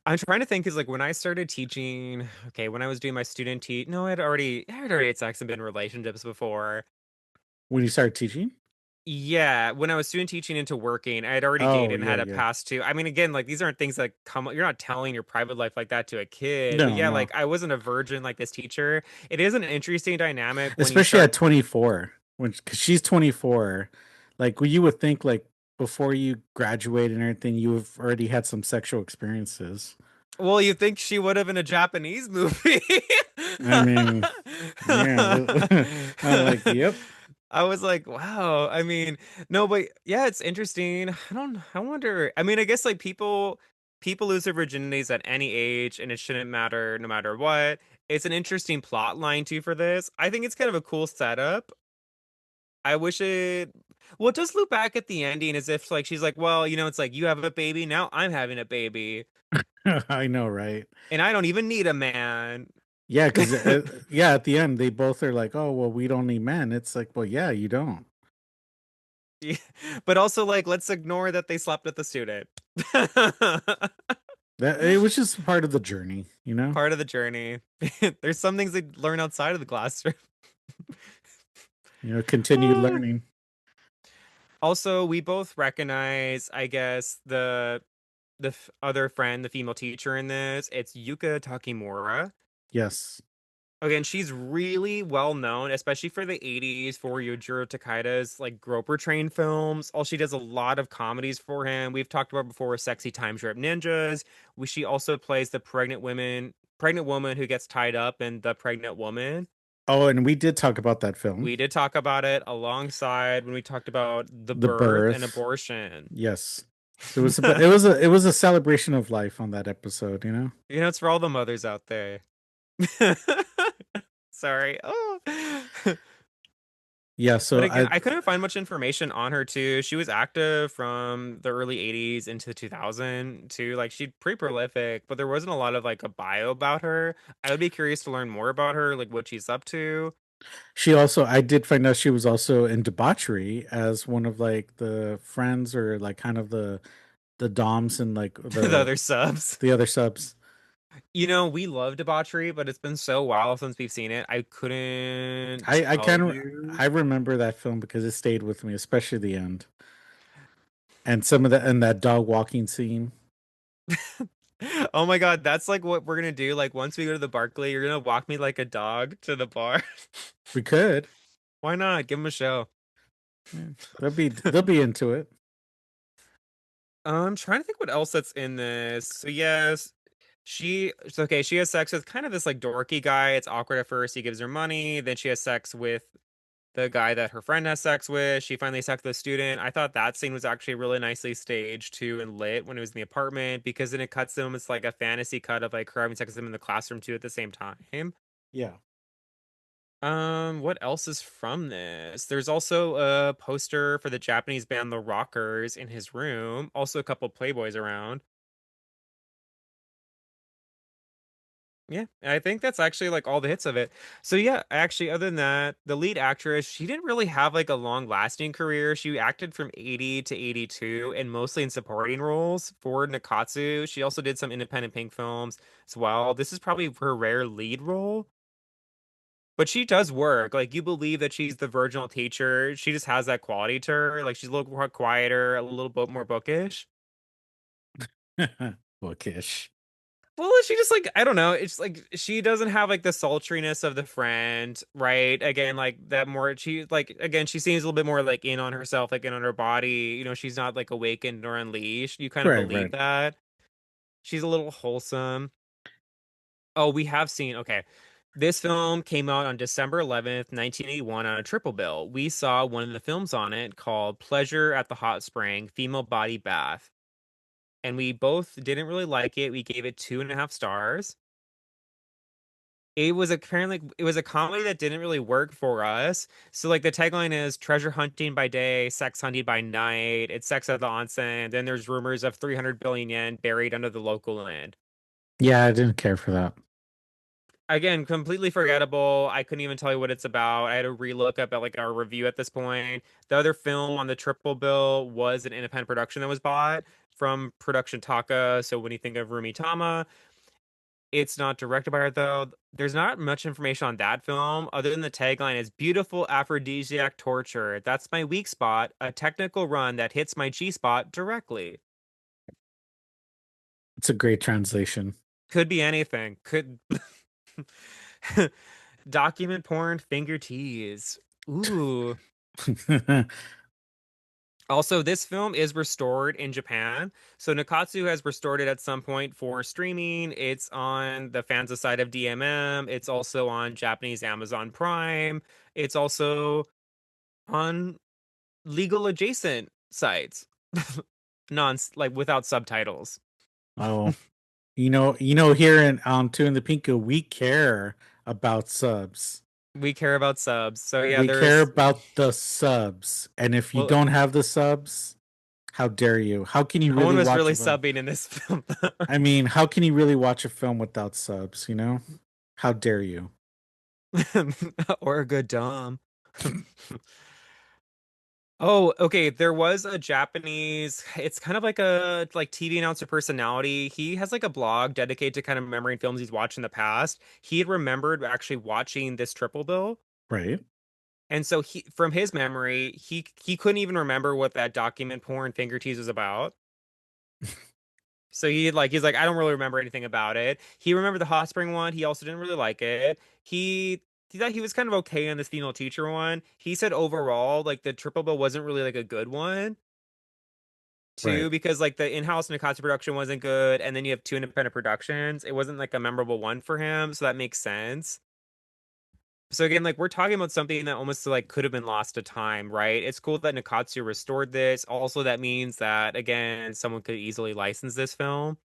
I'm trying to think because like when I started teaching, okay, when I was doing my student teach, no, I had already had sex and been in relationships before. When you start teaching? Yeah, when I was student teaching into working, I had already Oh, dated and yeah, had a yeah. past two. I mean, again, like these aren't things that come, you're not telling your private life like that to a kid. But No, yeah, no. like I wasn't a virgin like this teacher. It is an interesting dynamic when you Especially start. at 24, when because she's 24. Like you would think like before you graduate and everything, you've already had some sexual experiences. Well, you think she would have in a Japanese movie. I mean, yeah. I'm like, yep. I was like, wow. I mean, no, but yeah, it's interesting. I wonder. I mean, I guess like people lose their virginities at any age and it shouldn't matter no matter what. It's an interesting plot line too for this. I think it's kind of a cool setup. I wish it well, it does loop back at the ending as if like she's like, well, it's like you have a baby, now I'm having a baby, I know, right? and I don't even need a man. Yeah, because yeah, at the end they both are like, "Oh, well, we don't need men." It's like, well, yeah, you don't. Yeah, but also like let's ignore that they slept with the student. That it was just part of the journey, you know. Part of the journey. There's some things they learn outside of the classroom. Continued Ah. learning. Also, we both recognize, I guess, the other friend, the female teacher in this. It's Yuka Takimura. Yes. Again, she's really well known, especially for the 80s, for Yujiro Takaida's like Groper Train films. She does a lot of comedies for him. We've talked about before Sexy Time Trip Ninjas. She also plays the pregnant woman who gets tied up in The Pregnant Woman. Oh, and we did talk about that film, We did talk about it alongside when we talked about the The birth and Birth. abortion. Yes. It was a celebration of life on that episode, you know? It's for all the mothers out there. Sorry. Oh. Yeah, But so again, I I couldn't find much information on her too. She was active from the early 80s into 2000 too. Like she's pretty prolific, but there wasn't a lot of like a bio about her. I would be curious to learn more about her, like what she's up to. I did find out she was also in Debauchery as one of like the friends or like kind of the doms and like The the other subs. the other subs. We love debauchery, but it's been so while since we've seen it. I couldn't I tell kind of you. I remember that film because it stayed with me, especially the end. And some of the and that dog walking scene. Oh my God, that's like what we're gonna do. Like once we go to the Barclay, you're gonna walk me like a dog to the bar. We could. Why not? Give him a show. Yeah, they'll be into it. I'm trying to think what else that's in this. So yes, it's okay. She has sex with kind of this like dorky guy. It's awkward at first. He gives her money. Then she has sex with the guy that her friend has sex with. She finally has sex with the student. I thought that scene was actually really nicely staged too and lit when it was in the apartment because then it cuts them. It's like a fantasy cut of like her having sex with him in the classroom too at the same time. Yeah. What else is from this? There's also a poster for the Japanese band The Rockers in his room. Also a couple Playboys around. Yeah, I think that's actually like all the hits of it. So yeah, actually, other than that, the lead actress, she didn't really have like a long lasting career. She acted from 80 to 82 and mostly in supporting roles for Nikkatsu. She also did some independent pink films as well. This is probably her rare lead role. But she does work. Like you believe that she's the virginal teacher. She just has that quality to her. Like she's a little more quieter, a little bit more bookish. Bookish. Well, she just like I don't know. It's like she doesn't have like the sultriness of the friend, right? Again, like that more. She like again, she seems a little bit more like in on herself, like in on her body. She's not like awakened or unleashed. You kind of Right, believe right. that. She's a little wholesome. Oh, we have seen. Okay, this film came out on December 11th, 1981 on a triple bill. We saw one of the films on it called Pleasure at the Hot Spring, Female Body Bath. And we both didn't really like it. We gave it 2.5 stars. It was a comedy that didn't really work for us. So like the tagline is treasure hunting by day, sex hunting by night. It's sex at the onsen. Then there's rumors of 300 billion yen buried under the local land. Yeah, I didn't care for that. Again, completely forgettable. I couldn't even tell you what it's about. I had to relook up at like our review at this point. The other film on the triple bill was an independent production that was bought from Production Taka. So when you think of Rumi Tama, it's not directed by her though. There's not much information on that film other than the tagline is beautiful aphrodisiac torture. That's my weak spot, a technical run that hits my G spot directly. It's a great translation. Could be anything. Could document porn finger tease. Ooh. Also, this film is restored in Japan. So Nikkatsu has restored it at some point for streaming. It's on the fans' side of DMM. It's also on Japanese Amazon Prime. It's also on legal adjacent sites. Non like without subtitles. Oh, here in Two in the Pinku, we care about subs. We care about subs. So yeah, We care there's about the subs. And if you well, don't have the subs, how dare you? How can you no one really was watch really a film? subbing in this film. I mean, how can you really watch a film without subs, you know? How dare you? Or a good dom. Oh, okay. There was a Japanese, it's kind of like a like TV announcer personality. He has like a blog dedicated to kind of remembering films he's watched in the past. He had remembered actually watching this triple bill. Right? And so he from his memory, he couldn't even remember what that document porn finger tease was about. So he's like, I don't really remember anything about it. He remembered the hot spring one. He also didn't really like it. He thought he was kind of okay on this female teacher one. He said overall, like the triple bill wasn't really like a good one Right. too, because like the in-house Nikkatsu production wasn't good, and then you have two independent productions. It wasn't like a memorable one for him, so that makes sense. So again, like we're talking about something that almost like could have been lost to time, right? It's cool that Nikkatsu restored this. Also, that means that again, someone could easily license this film.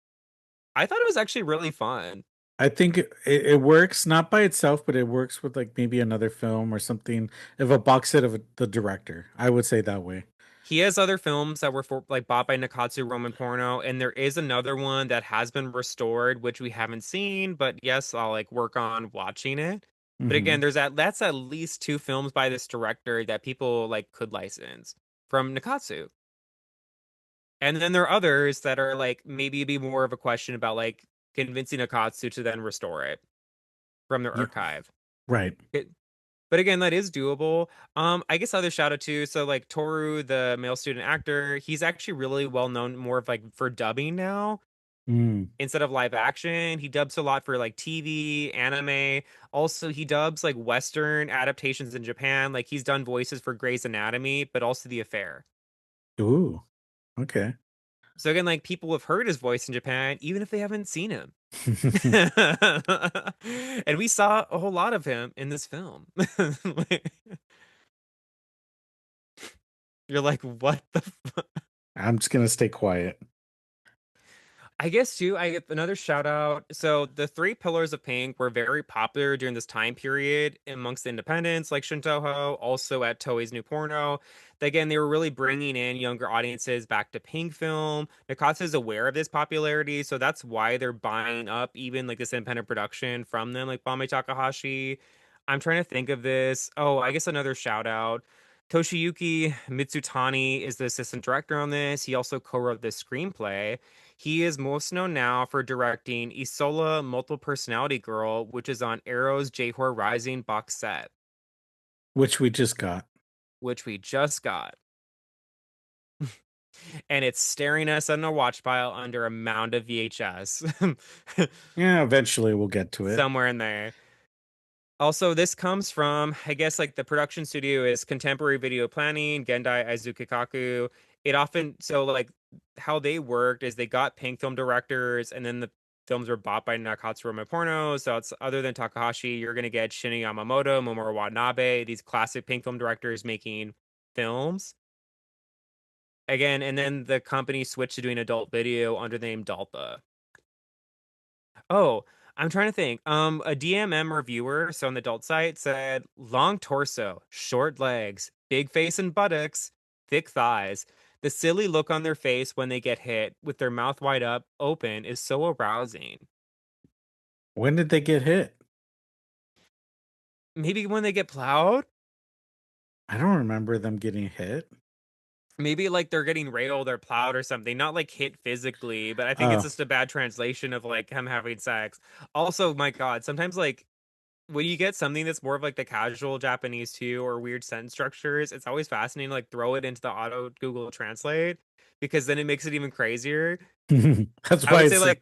I thought it was actually really fun. I think it works not by itself, but it works with like maybe another film or something. If a box set of the director, I would say that way. He has other films that were like bought by Nikkatsu Roman Porno, and there is another one that has been restored, which we haven't seen, but yes, I'll like work on watching it. But Hmm. again, that's at least two films by this director that people like could license from Nikkatsu. And then there are others that are like maybe it'd be more of a question about like convincing Nikkatsu to then restore it from their Yeah. archive. Right. But again, that is doable. I guess other shout out too. So like Toru, the male student actor, he's actually really well known more of like for dubbing now Mm. instead of live action. He dubs a lot for like TV, anime. Also, he dubs like Western adaptations in Japan. Like he's done voices for Grey's Anatomy, but also The Affair. Ooh. Okay. So again, like people have heard his voice in Japan, even if they haven't seen him. And we saw a whole lot of him in this film. You're like, what the I'm just gonna stay quiet. I guess too, I get another shout out. So the three pillars of pink were very popular during this time period amongst the independents like Shintoho, also at Toei's New Porno. Again, they were really bringing in younger audiences back to pink film. Nikatsu is aware of this popularity, so that's why they're buying up even like this independent production from them, like Banmei Takahashi. I'm trying to think of this. Oh, I guess another shout out. Toshiyuki Mitsutani is the assistant director on this. He also co-wrote the screenplay. He is most known now for directing Isola Multiple Personality Girl, which is on Arrow's J-Horror Rising box set, Which we just got. which we just got. And it's staring us in a watch pile under a mound of VHS. Yeah, eventually we'll get to it. Somewhere in there. Also, this comes from, I guess, like the production studio is Contemporary Video Planning, Gendai Aizukikaku. It often, so like how they worked is they got pink film directors and then the films were bought by Nakatsu Porno. So it's other than Takahashi, you're going to get Shinya Yamamoto, Mamoru Watanabe, these classic pink film directors making films. Again, and then the company switched to doing adult video under the name Dalpa. Oh, I'm trying to think. A DMM reviewer, so on the adult site, said long torso, short legs, big face and buttocks, thick thighs. The silly look on their face when they get hit with their mouth wide up, open, is so arousing. When did they get hit? Maybe when they get plowed? I don't remember them getting hit. Maybe like they're getting railed or plowed or something, not like hit physically, but I think it's Oh. just a bad translation of like him having sex. Also, my God, sometimes like when you get something that's more of like the casual Japanese too, or weird sentence structures, it's always fascinating to like throw it into the auto Google Translate because then it makes it even crazier. That's I why would say it's like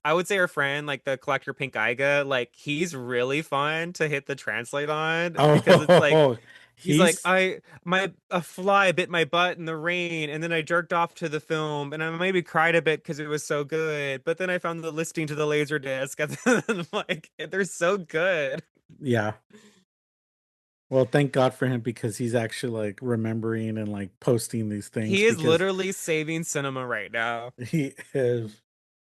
I would say our friend, like the collector Pink Aiga, like he's really fun to hit the translate on because it's like oh, he's like, he's I my a fly bit my butt in the rain, and then I jerked off to the film, and I maybe cried a bit because it was so good. But then I found the listing to the laser disc, and then, like they're so good. yeah. Well, thank God for him because he's actually like remembering and like posting these things He is because literally saving cinema right now, he is.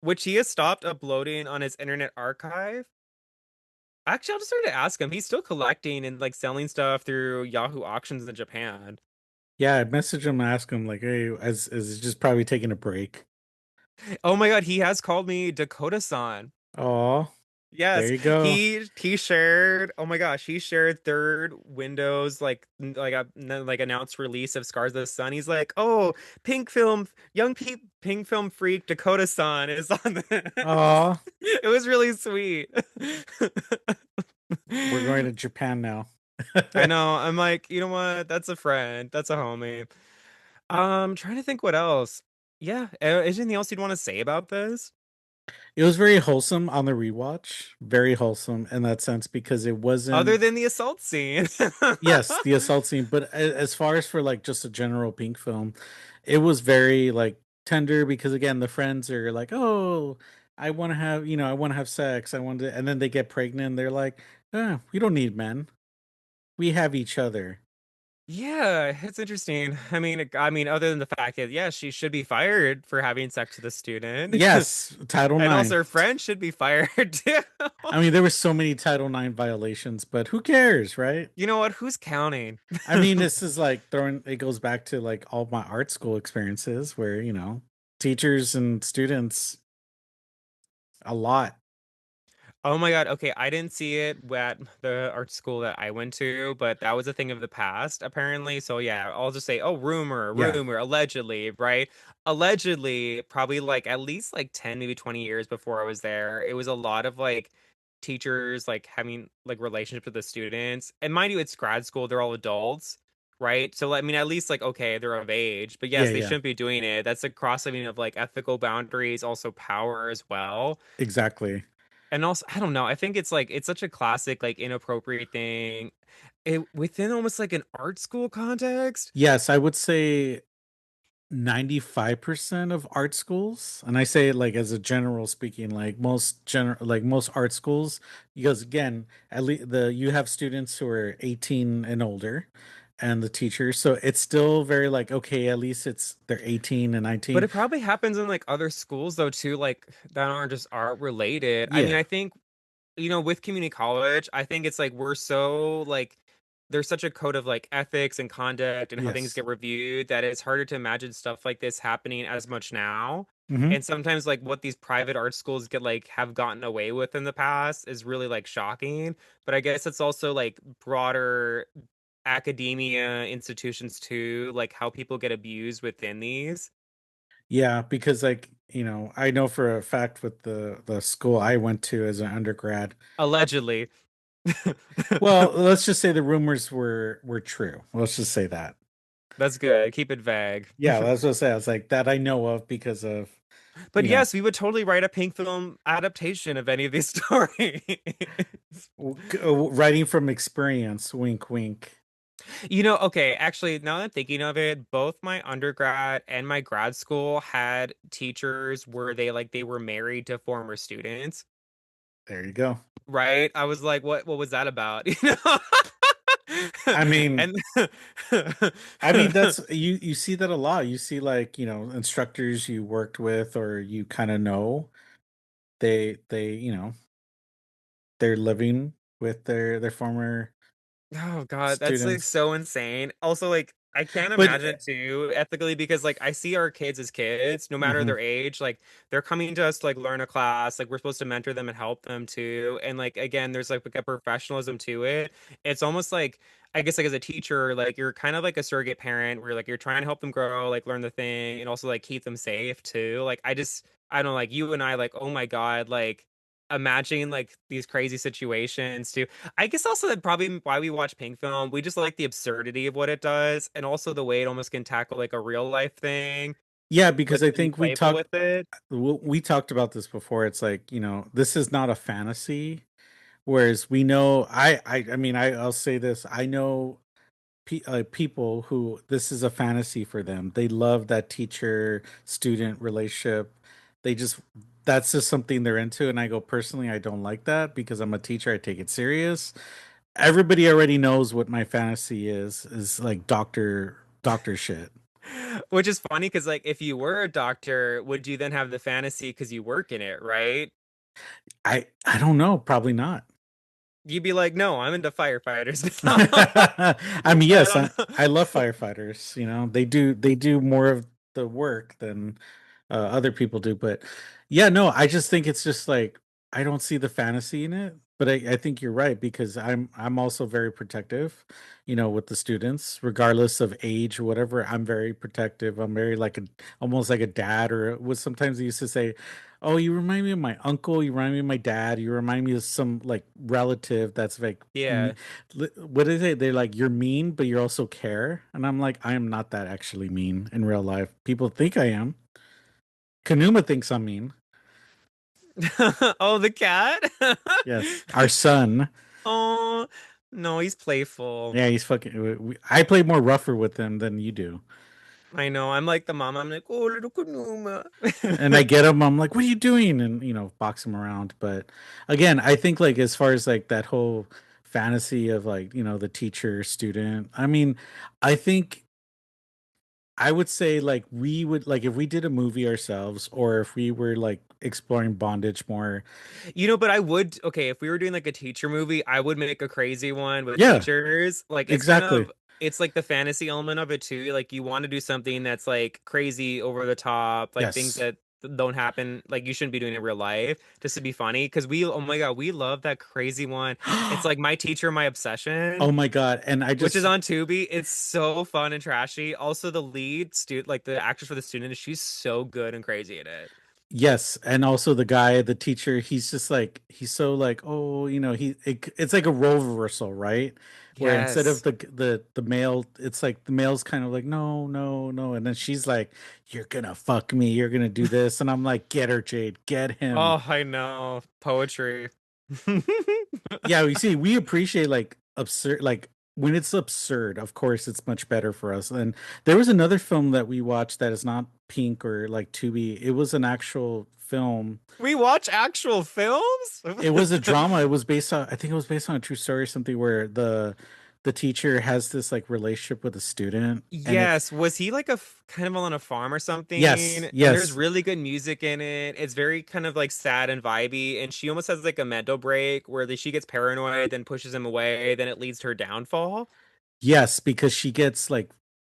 which he has stopped uploading on his Internet Archive. Actually, I'll just start to ask him. He's still collecting and like selling stuff through Yahoo auctions in Japan. Yeah, I messaged him, ask him like, hey, as he's just probably taking a break. Oh my God, he has called me Dakota-san. Oh, there Yes, you go. he shared. Oh my gosh, he shared third Windows like announced release of Scars of the Sun. He's like, oh, pink film freak Dakota-san is on this. Oh, It was really sweet. we're going to Japan now. I know. I'm like, you know what? That's a friend. That's a homie. Trying to think what else. Yeah, is there anything else you'd want to say about this? It was very wholesome on the rewatch. Very wholesome in that sense because it Other wasn't. than the assault scene. Yes, the assault scene, but as far as for like just a general Pink film, it was very like tender because again, the friends are like, "Oh, I want to have, I want to have sex. I want to," and then they get pregnant. They're like, we don't need men. We have each other." Yeah, it's interesting. I mean, other than the fact that yeah, she should be fired for having sex with a student, Yes, Title and also Nine. her friend should be fired too. I mean, there were so many Title Nine violations, but who cares, right? You know what? Who's counting? I mean, this is like throwing. It goes back to like all my art school experiences, where teachers and students a lot. Oh my God. Okay, I didn't see it at the art school that I went to, but that was a thing of the past, apparently. So yeah, I'll just say, oh, Yeah. allegedly, right? Allegedly, probably like at least like 10, maybe 20 years before I was there, it was a lot of like teachers like having like relationships with the students. And mind you, it's grad school, they're all adults, right? So I mean, at least like okay, they're of age, but Yeah, yes, they yeah, shouldn't be doing it. That's a crossing of like ethical boundaries, also power as well. exactly. And also, I don't know. I think it's like it's such a classic, like inappropriate thing. Within almost like an art school context. Yes, I would say 95% of art schools, and I say it like as a general speaking, like most art schools, because again, at least you have students who are 18 and older and the teachers, so it's still very like okay, at least they're 18 and But 19. it probably happens in like other schools though too, like that aren't just art related. I mean, Yeah. I think with community college, I think it's like we're so like there's such a code of like ethics and conduct and how things Yes. get reviewed that it's harder to imagine stuff like this happening as much now. Hmm. And sometimes like what these private art schools get like have gotten away with in the past is really like shocking. But I guess it's also like broader academia institutions too, like how people get abused within these. Yeah, because like, I know for a fact with the school I went to as an undergrad. Allegedly. Well, let's just say the rumors were true. Let's just say that. That's good. Keep it vague. Yeah, that's what I say. I was like that I know of because of But you know yes, we would totally write a pink film adaptation of any of these stories. writing from experience. Wink, wink. Okay, actually, now that I'm thinking of it, both my undergrad and my grad school had teachers where they were married to former students, There you go. right? I was like, what was that about? You know? I mean, And that's you see that a lot. You see like instructors you worked with or you kind of know they they're living with their former oh God, that's like students. so insane. Also, like I can't But imagine it too ethically because like I see our kids as kids, no matter mhm. their age, like they're coming to us to like learn a class, like we're supposed to mentor them and help them too. And like again, there's like a professionalism to it. It's almost like I guess like as a teacher, like you're kind of like a surrogate parent where like you're trying to help them grow, like learn the thing and also like keep them safe too. Like I don't know, like you and I like, oh my God, like imagining like these crazy situations too. I guess also that probably why we watch Pink film. We just like the absurdity of what it does, and also the way it almost can tackle like a real life thing, yeah, but because I be think playful with it. we talked about this before. It's like, this is not a fantasy. Whereas we know, I mean, I'll say this. I know people who this is a fantasy for them. They love that teacher student relationship. They just That's just something they're into. And I go, personally, I don't like that because I'm a teacher. I take it serious. Everybody already knows what my fantasy is like doctor shit. Which is funny because like if you were a doctor, would you then have the fantasy because you work in it, right? I don't know, probably not. You'd be like, no, I'm into firefighters now. I mean, I yes, don't I love know. firefighters. They do more of the work than other people do. But yeah, no, I just think it's just like I don't see the fantasy in it. But I think you're right because I'm also very protective, with the students, regardless of age or whatever. I'm very protective. I'm very like almost like a dad, or what sometimes they used to say, "Oh, you remind me of my uncle. You remind me of my dad. You remind me of some like relative that's like Yeah. what is it? They're like, you're mean, but you also care." And I'm like, I am not that actually mean in real life. People think I am. Kanuma thinks I'm mean. Oh, the cat? Yes. Our son. Oh, no, he's playful. Yeah, he's fucking. I play more rougher with him than you do. I know. I'm like the mom. I'm like, oh, little Kunuma. And I get him. I'm like, what are you doing? And, box him around. But again, I think like as far as like that whole fantasy of like, the teacher student, I mean, I think I would say like we would like if we did a movie ourselves or if we were like exploring bondage more. But I would, okay, if we were doing like a teacher movie, I would make a crazy one with Yeah, teachers. Like it's kind exactly. of it's like the fantasy element of it too. Like you want to do something that's like crazy over the top, like things Yes. that don't happen, like you shouldn't be doing in real life just to be funny. Because oh my God, we love that crazy one. It's like My Teacher, My Obsession, Oh my God. And I which is just on Tubi. It's so fun and trashy. Also, the lead student, like the actress for the student, she's so good and crazy in it. yes, and also the guy, the teacher, he's just like he's so like, oh, it's like a role reversal, right? Where instead of Yes. the male, it's like the male's kind of like, no, no, no, and then she's like, you're gonna fuck me, you're gonna do this, and I'm like, get her, Jade, get him. Oh, I know. Poetry. Yeah, we appreciate like absurd, like when it's absurd, of course it's much better for us. And there was another film that we watched that is not Pink or like Tubi. It was an actual film. We watch actual films? It was a drama. It was based on, I think it was based on a true story or something where the teacher has this like relationship with a student and it Yes. Was he like kind of on a farm or yes, something? And there's yes. really good music in it. It's very kind of like sad and vibey. And she almost has like a mental break where she gets paranoid, then pushes him away, then it leads to her downfall. Yes, because she gets like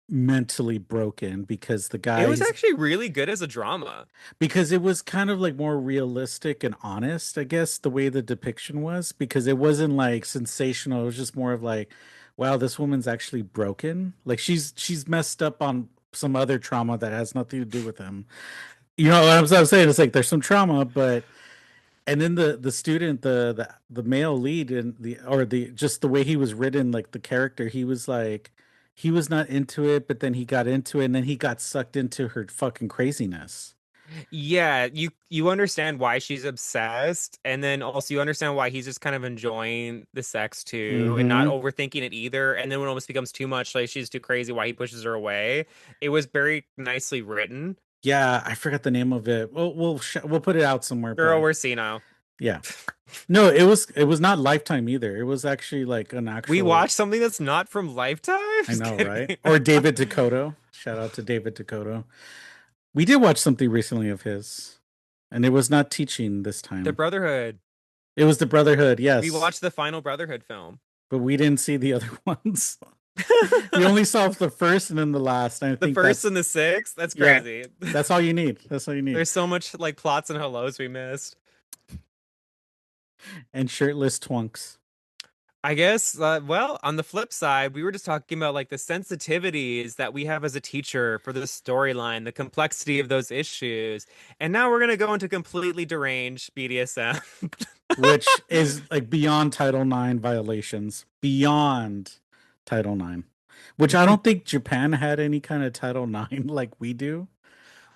mentally broken because the It was guy's actually really good as a drama. because it was kind of like more realistic and honest, I guess, the way the depiction was, because it wasn't like sensational. It was just more of like, wow, this woman's actually broken. Like she's messed up on some other trauma that has nothing to do with him. You know what I'm saying? It's like there's some trauma, but and then the student, the male lead and the just the way he was written, like the character, he was like he was not into it, but then he got into it, and then he got sucked into her fucking craziness. Yeah, you understand why she's obsessed, and then also you understand why he's just kind of enjoying the sex too, and not Hmm. overthinking it either. And then when it almost becomes too much, like she's too crazy, why he pushes her away. It was very nicely written. Yeah, I forgot the name of it. We'll put it out somewhere, Girl, but we're senile. yeah. No, it was not Lifetime either. It was actually like an We actual. watched something that's not from Lifetime. I Just know, right? kidding. Or David Dakota. Shout out to David Dakota. We did watch something recently of his, and it was not teaching this The time. Brotherhood. It was the Brotherhood, We yes, watched the final Brotherhood film. but we didn't see the other ones. You only saw the first and then the last. And I The think first that's and the sixth? That's yeah, crazy. that's all you need. That's all you need. There's so much like plots and hellos we missed. And shirtless twunks. I guess, well, on the flip side, we were just talking about like the sensitivities that we have as a teacher for the storyline, the complexity of those issues. And now we're going to go into completely deranged BDSM. Which is like beyond Title IX violations, beyond Title IX, which I don't think Japan had any kind of Title IX like we do.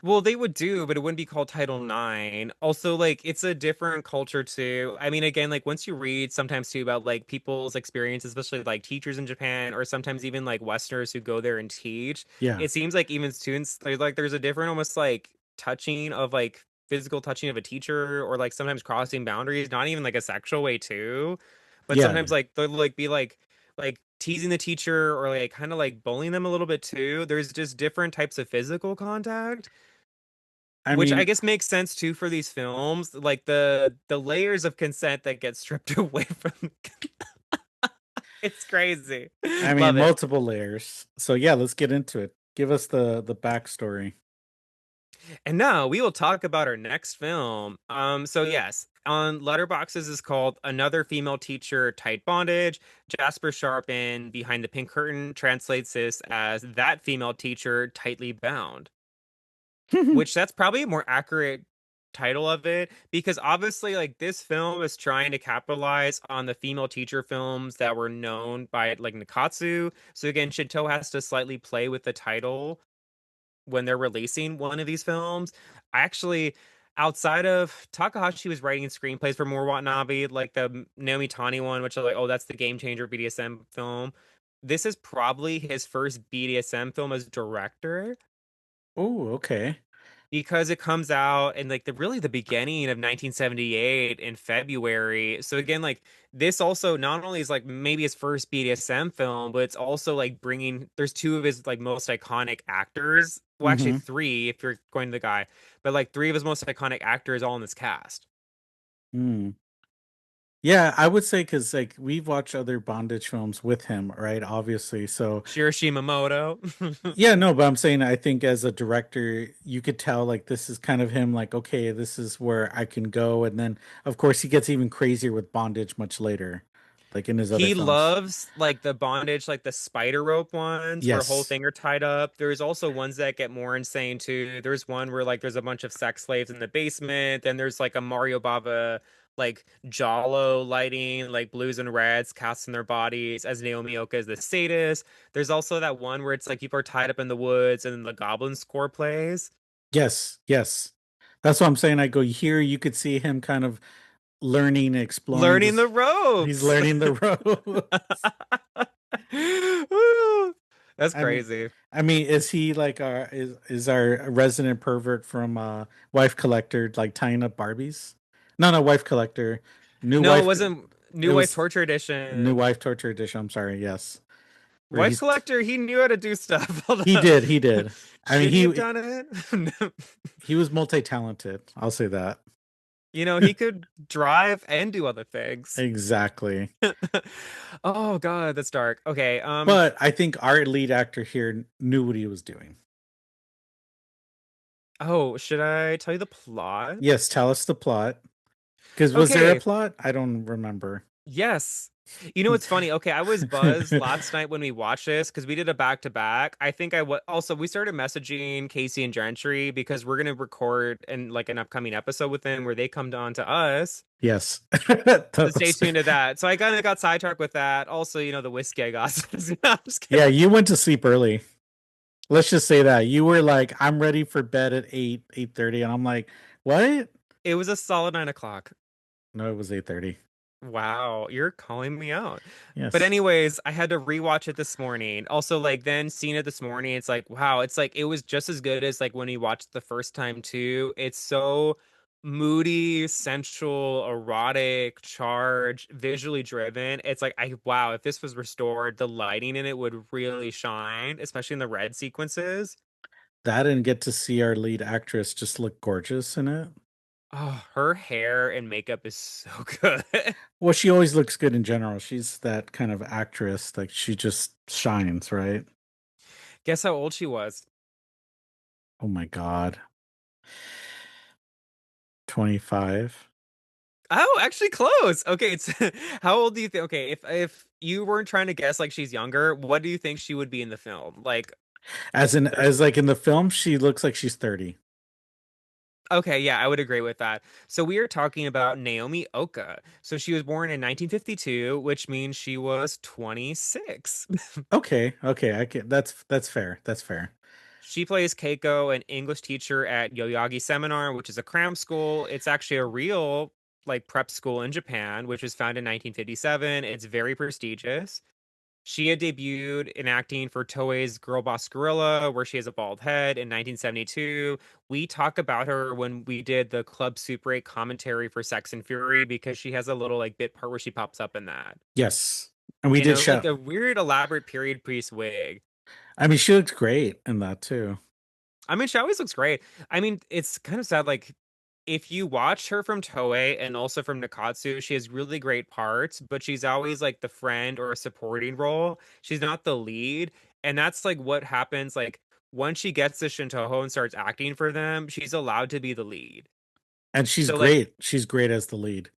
Well, they would do, but it wouldn't be called Title IX. Also, like, it's a different culture too. I mean, again, like once you read sometimes too about like people's experience, especially like teachers in Japan, or sometimes even like Westerners who go there and teach, Yeah, it seems like even students, there's a different almost like touching of like physical touching of a teacher, or like sometimes crossing boundaries, not even like a sexual way too, but yeah. sometimes like they'll like be like teasing the teacher or like kind of like bullying them a little bit too. There's just different types of physical contact, I which I mean, guess makes sense too for these films, like the layers of consent that get stripped away from. It's crazy. I mean, Love it. multiple layers. So yeah, let's get into it. Give us the backstory. And now we will talk about our next film. So yes, on Letterboxd is called Another Female Teacher Tight Bondage. Jasper Sharpen Behind the Pink Curtain translates this as That Female Teacher Tightly Bound, which that's probably a more accurate title of it, because obviously like this film is trying to capitalize on the female teacher films that were known by like Nikkatsu. So again, Shinto has to slightly play with the title when they're releasing one of these films. I actually, outside of Takahashi was writing screenplays for more Watanabe, like the Naomi Tani one, which is like, oh, that's the game changer BDSM film. This is probably his first BDSM film as director, Oh, okay. because it comes out in like the beginning of 1978 in February. So again, like this also not only is like maybe his first BDSM film, but it's also like bringing there's two of his like most iconic actors. Well, actually Mm-hmm. three if you're going to the guy, but like three of his most iconic actors all in this cast. Mm. Yeah, I would say because like we've watched other bondage films with him, right? Obviously, so Shirashi Momoto. yeah, no, but I'm saying I think as a director, you could tell like this is kind of him, like, okay, this is where I can go. And then, of course, he gets even crazier with Bondage much later, like in his other He films. loves like the bondage, like the spider rope ones where a whole Yes. thing are tied up. There's also ones that get more insane too. There's one where like there's a bunch of sex slaves in the basement. Then there's like a Mario Bava like Jalo lighting, like blues and reds cast in their bodies as Naomi Oka is the sadist. There's also that one where it's like people are tied up in the woods and then the goblin score plays. Yes. Yes. That's what I'm saying. I go here, you could see him kind of learning, exploring Learning the this. He's ropes. learning the ropes. Woo! That's I mean, crazy. is he like our is our resident pervert from Wife Collector, like tying up Barbies? No, no, Wife Collector, new No, it wife. wasn't It New Wife was Torture new Edition. wife torture edition. I'm sorry. Yes, where Wife Collector, he knew how to do stuff. Hold he up. did, he did. I mean, Should he have done it? he was multi talented. I'll say that. You know, he could drive and do other things. Exactly. Oh God, that's dark. Okay, But I think our lead actor here knew what he was doing. oh, should I tell you the plot? Yes, tell us the plot. Because was there a Okay, plot? I don't remember. yes. You know what's funny? Okay, I was buzzed last night when we watched this because we did a back to back. I think also we started messaging Casey and Gentry because we're gonna record in like an upcoming episode with them where they come on to us. Yes. So stay That's- tuned to that. So I kind of got sidetracked with that. Also, you know, the whiskey I got. No, I'm just yeah, kidding. you went to sleep early. Let's just say that. You were like, I'm ready for bed at 8:30, and I'm like, what? It was a solid 9 o'clock. No, it was 8:30. Wow, you're calling me out. But Yes. anyways, I had to rewatch it this morning. Also, like then seeing it this morning, it's like, wow, it's like it was just as good as like when we watched the first time too. It's so moody, sensual, erotic, charged, visually driven. It's like I wow, if this was restored, the lighting in it would really shine, especially in the red sequences. That and get to see our lead actress just look gorgeous in it. Oh, her hair and makeup is so good. Well, she always looks good in general. She's that kind of actress. Like she just shines, right? Guess how old she was? Oh my God. 25. Oh, actually close. Okay, it's how old do you think? Okay, if you weren't trying to guess like she's younger, what do you think she would be in the film? Like As like in the film, she looks like she's 30. okay, yeah, I would agree with that. So we are talking about Naomi Oka. So she was born in 1952, which means she was 26. Okay, okay, I can that's fair. That's fair. She plays Keiko, an English teacher at Yoyagi Seminar, which is a cram school. It's actually a real like prep school in Japan, which was founded in 1957. It's very prestigious. She had debuted in acting for Toei's Girl Boss Gorilla, where she has a bald head in 1972. We talk about her when we did the Club Super 8 commentary for Sex and Fury because she has a little like bit part where she pops up in that. Yes. And we In did a like show. a weird elaborate period piece wig. I mean, she looks great in that too. I mean, she always looks great. I mean, it's kind of sad. Like, if you watch her from Toei and also from Nikkatsu, she has really great parts, but she's always like the friend or a supporting role. She's not the lead. And that's like what happens. Like, once she gets to Shintoho and starts acting for them, she's allowed to be the lead. And she's So, like, great. She's great as the lead.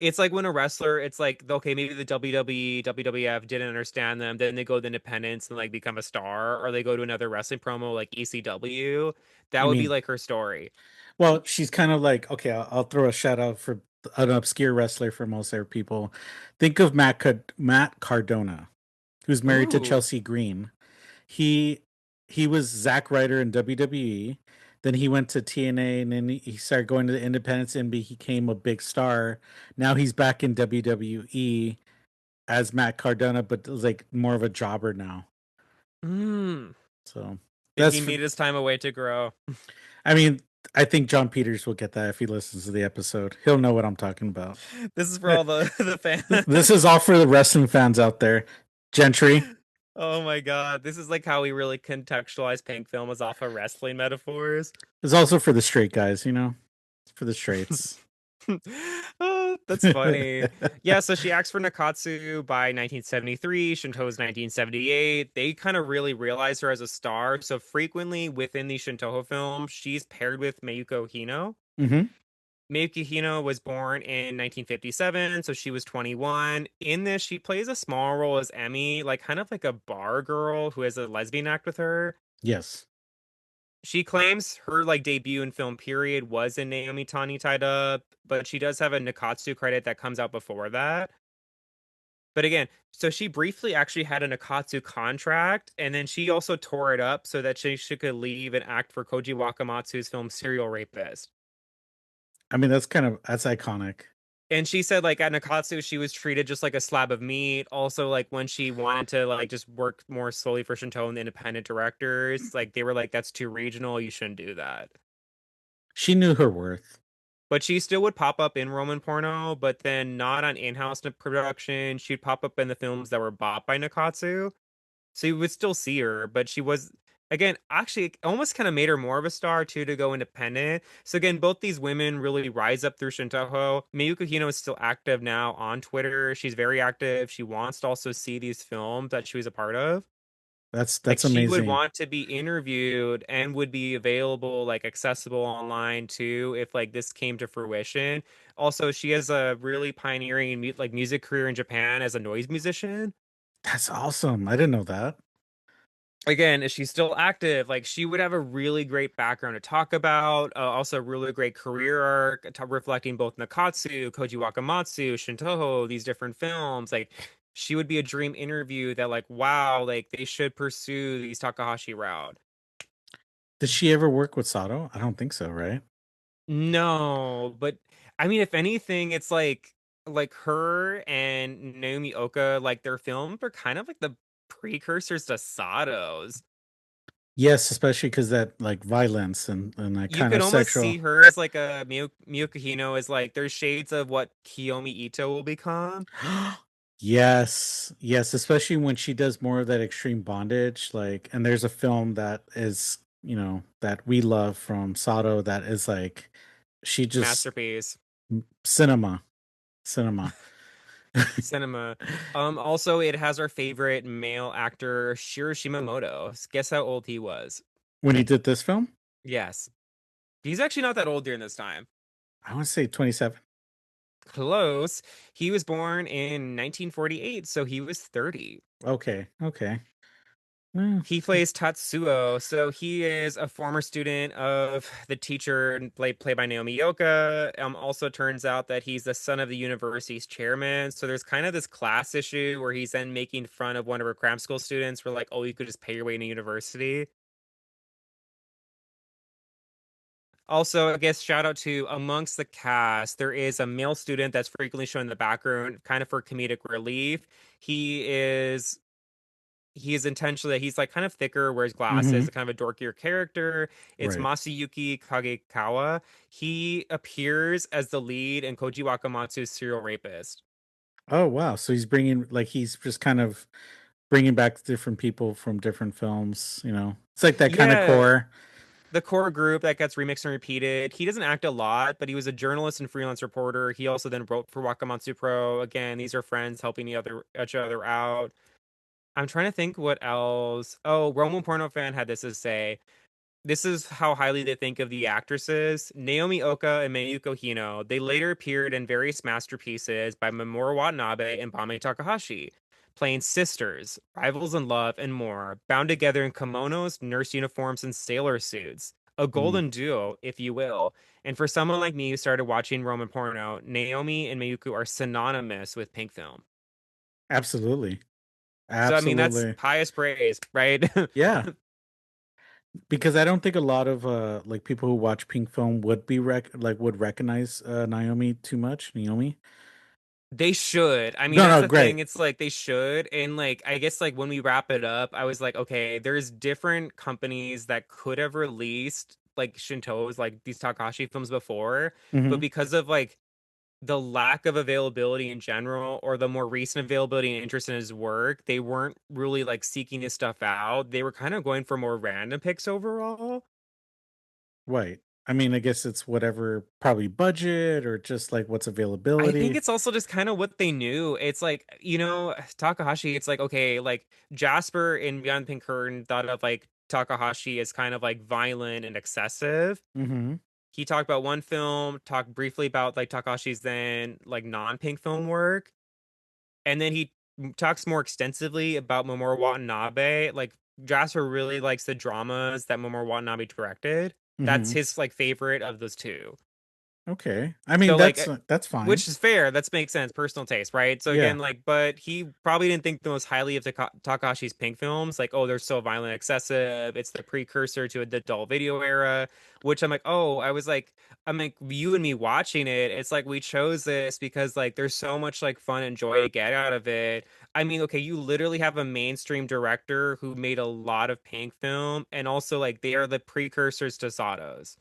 it's like when a wrestler, it's like, okay, maybe the WWE, WWF didn't understand them. Then they go to independence and like become a star, or they go to another wrestling promo like ECW. That You would be mean, like her story. well, she's kind of like, okay, I'll throw a shout out for an obscure wrestler for most other people. Think of Matt Cardona, who's married to Ooh. Chelsea Green. He he was Zack Ryder in WWE. Then he went to TNA, and then he started going to the independents and became a big star. Now he's back in WWE as Matt Cardona, but like more of a jobber now. Mm. So Did that's he for, need his time away to grow? I mean, I think John Peters will get that if he listens to the episode. He'll know what I'm talking about. This is for all the This fans. is all for the wrestling fans out there. Gentry. Oh my God. This is like how we really contextualize Pink Film as off of wrestling metaphors. It's also for the straight guys, you know? It's for the straights. Oh, that's funny. Yeah, so she acts for Nikkatsu by 1973, Shinto's 1978. They kind of really realize her as a star. So frequently within the Shintoho film, she's paired with Mayuko Hino. Hmm. Mayuko Hino was born in 1957, so she was 21. In this, she plays a small role as Emmy, like kind of like a bar girl who has a lesbian act with her. Yes. She claims her like debut in film period was in Naomi Tani Tied Up, but she does have a Nikkatsu credit that comes out before that. But again, so she briefly actually had a Nikkatsu contract, and then she also tore it up so that she could leave and act for Koji Wakamatsu's film Serial Rapist. I mean, that's iconic. And she said like at Nikkatsu she was treated just like a slab of meat. Also, like when she wanted to like just work more slowly for Shinto and the independent directors, like they were like, that's too regional, you shouldn't do that. She knew her worth. But she still would pop up in Roman porno, but then not on in-house production. She'd pop up in the films that were bought by Nikkatsu. So you would still see her, but she was again actually it almost kind of made her more of a star too to go independent. So again, both these women really rise up through Shintoho. Miyuko Hino is still active now on Twitter. She's very active. She wants to also see these films that she was a part of. Like That's she would amazing. want to be interviewed and would be available, like accessible online too, if like this came to fruition. Also, she has a really pioneering like music career in Japan as a noise musician. That's awesome. I didn't know that. Again, is she still active? Like she would have a really great background to talk about. Also, a really great career arc, reflecting both Nikkatsu, Koji Wakamatsu, Shintoho, these different films. Like she would be a dream interview that, like, wow, like they should pursue these Takahashi route. Did she ever work with Sato? I don't think so, right? No, but I mean, if anything, it's like her and Naomi Oka, like their films are kind of like the precursors to Sato's. Yes, especially because that like violence and that You kind could of almost sexual. see her as like a Miyuki Hino as like there's shades of what Kiyomi Ito will become. Yes, yes, especially when she does more of that extreme bondage. Like, and there's a film that is, you know, that we love from Sato that is like She just Masterpiece. cinema, cinema. Cinema. Also, it has our favorite male actor, Shiro Shimamoto. Guess how old he was? When he did this film, Yes. He's actually not that old during this time. I want to say 27. Close. He was born in 1948, so he was 30. Okay, okay. Well, He plays Tatsuo, so he is a former student of the teacher played by Naomi Yoka. Also turns out that he's the son of the university's chairman. So there's kind of this class issue where he's then making fun of one of her cram school students. We're like, oh, you could just pay your way into university. Also, I guess shout out to amongst the cast, there is a male student that's frequently shown in the background, kind of for comedic relief. He is he is intentionally he's like kind of thicker, wears mm-hmm. glasses, kind of a dorkier character. It's Right. Masayuki Kagekawa. He appears as the lead in Koji Wakamatsu's Serial Rapist. Oh wow! So he's bringing like he's just kind of bringing back different people from different films. You know, it's like that kind of Yeah, core. the core group that gets remixed and repeated. He doesn't act a lot, but he was a journalist and freelance reporter. He also then wrote for Wakamatsu Pro. Again, these are friends helping each other out. I'm trying to think what else. Oh, Roman Porno Fan had this to say. This is how highly they think of the actresses. Naomi Oka and Mayuko Hino. They later appeared in various masterpieces by Mamoru Watanabe and Banmei Takahashi, playing sisters, rivals in love, and more, bound together in kimonos, nurse uniforms, and sailor suits. A Mm, golden duo, if you will. And for someone like me who started watching Roman porno, Naomi and Mayuko are synonymous with pink film. absolutely, So I mean that's absolutely. highest praise, right? Yeah, because I don't think a lot of like people who watch pink film would be would recognize Naomi too much. Naomi. They should. I mean, No, that's no, the thing. great. It's like they should. And like I guess like when we wrap it up, I was like, okay, there's different companies that could have released like Shinto's like these Takashi films before, but Hmm. because of like the lack of availability in general or the more recent availability and interest in his work, they weren't really like seeking his stuff out. They were kind of going for more random picks overall. Right. I mean, I guess it's whatever, probably budget or just like what's I think availability. it's also just kind of what they knew. It's like, Takahashi, it's like, okay, like Jasper in Beyond the Pink Curtain thought of like Takahashi as kind of like violent and excessive. Hmm. He talked about one film, talked briefly about like Takahashi's then like non-pink film work. And then he talks more extensively about Mamoru Watanabe. Like Jasper really likes the dramas that Mamoru Watanabe directed. That's Hmm. his like favorite of those two. Okay. I mean, So like that's fine. which is fair. That makes sense. Personal taste, right? So Yeah. again, like, but he probably didn't think the most highly of Takashi's Pink films. Like, oh, they're so violent, excessive. It's the precursor to the adult video era. Which I'm like, oh, I'm like, you and me watching it. It's like we chose this because like there's so much like fun and joy to get out of it. I mean, okay, you literally have a mainstream director who made a lot of Pink film, and also like they are the precursors to Sato's.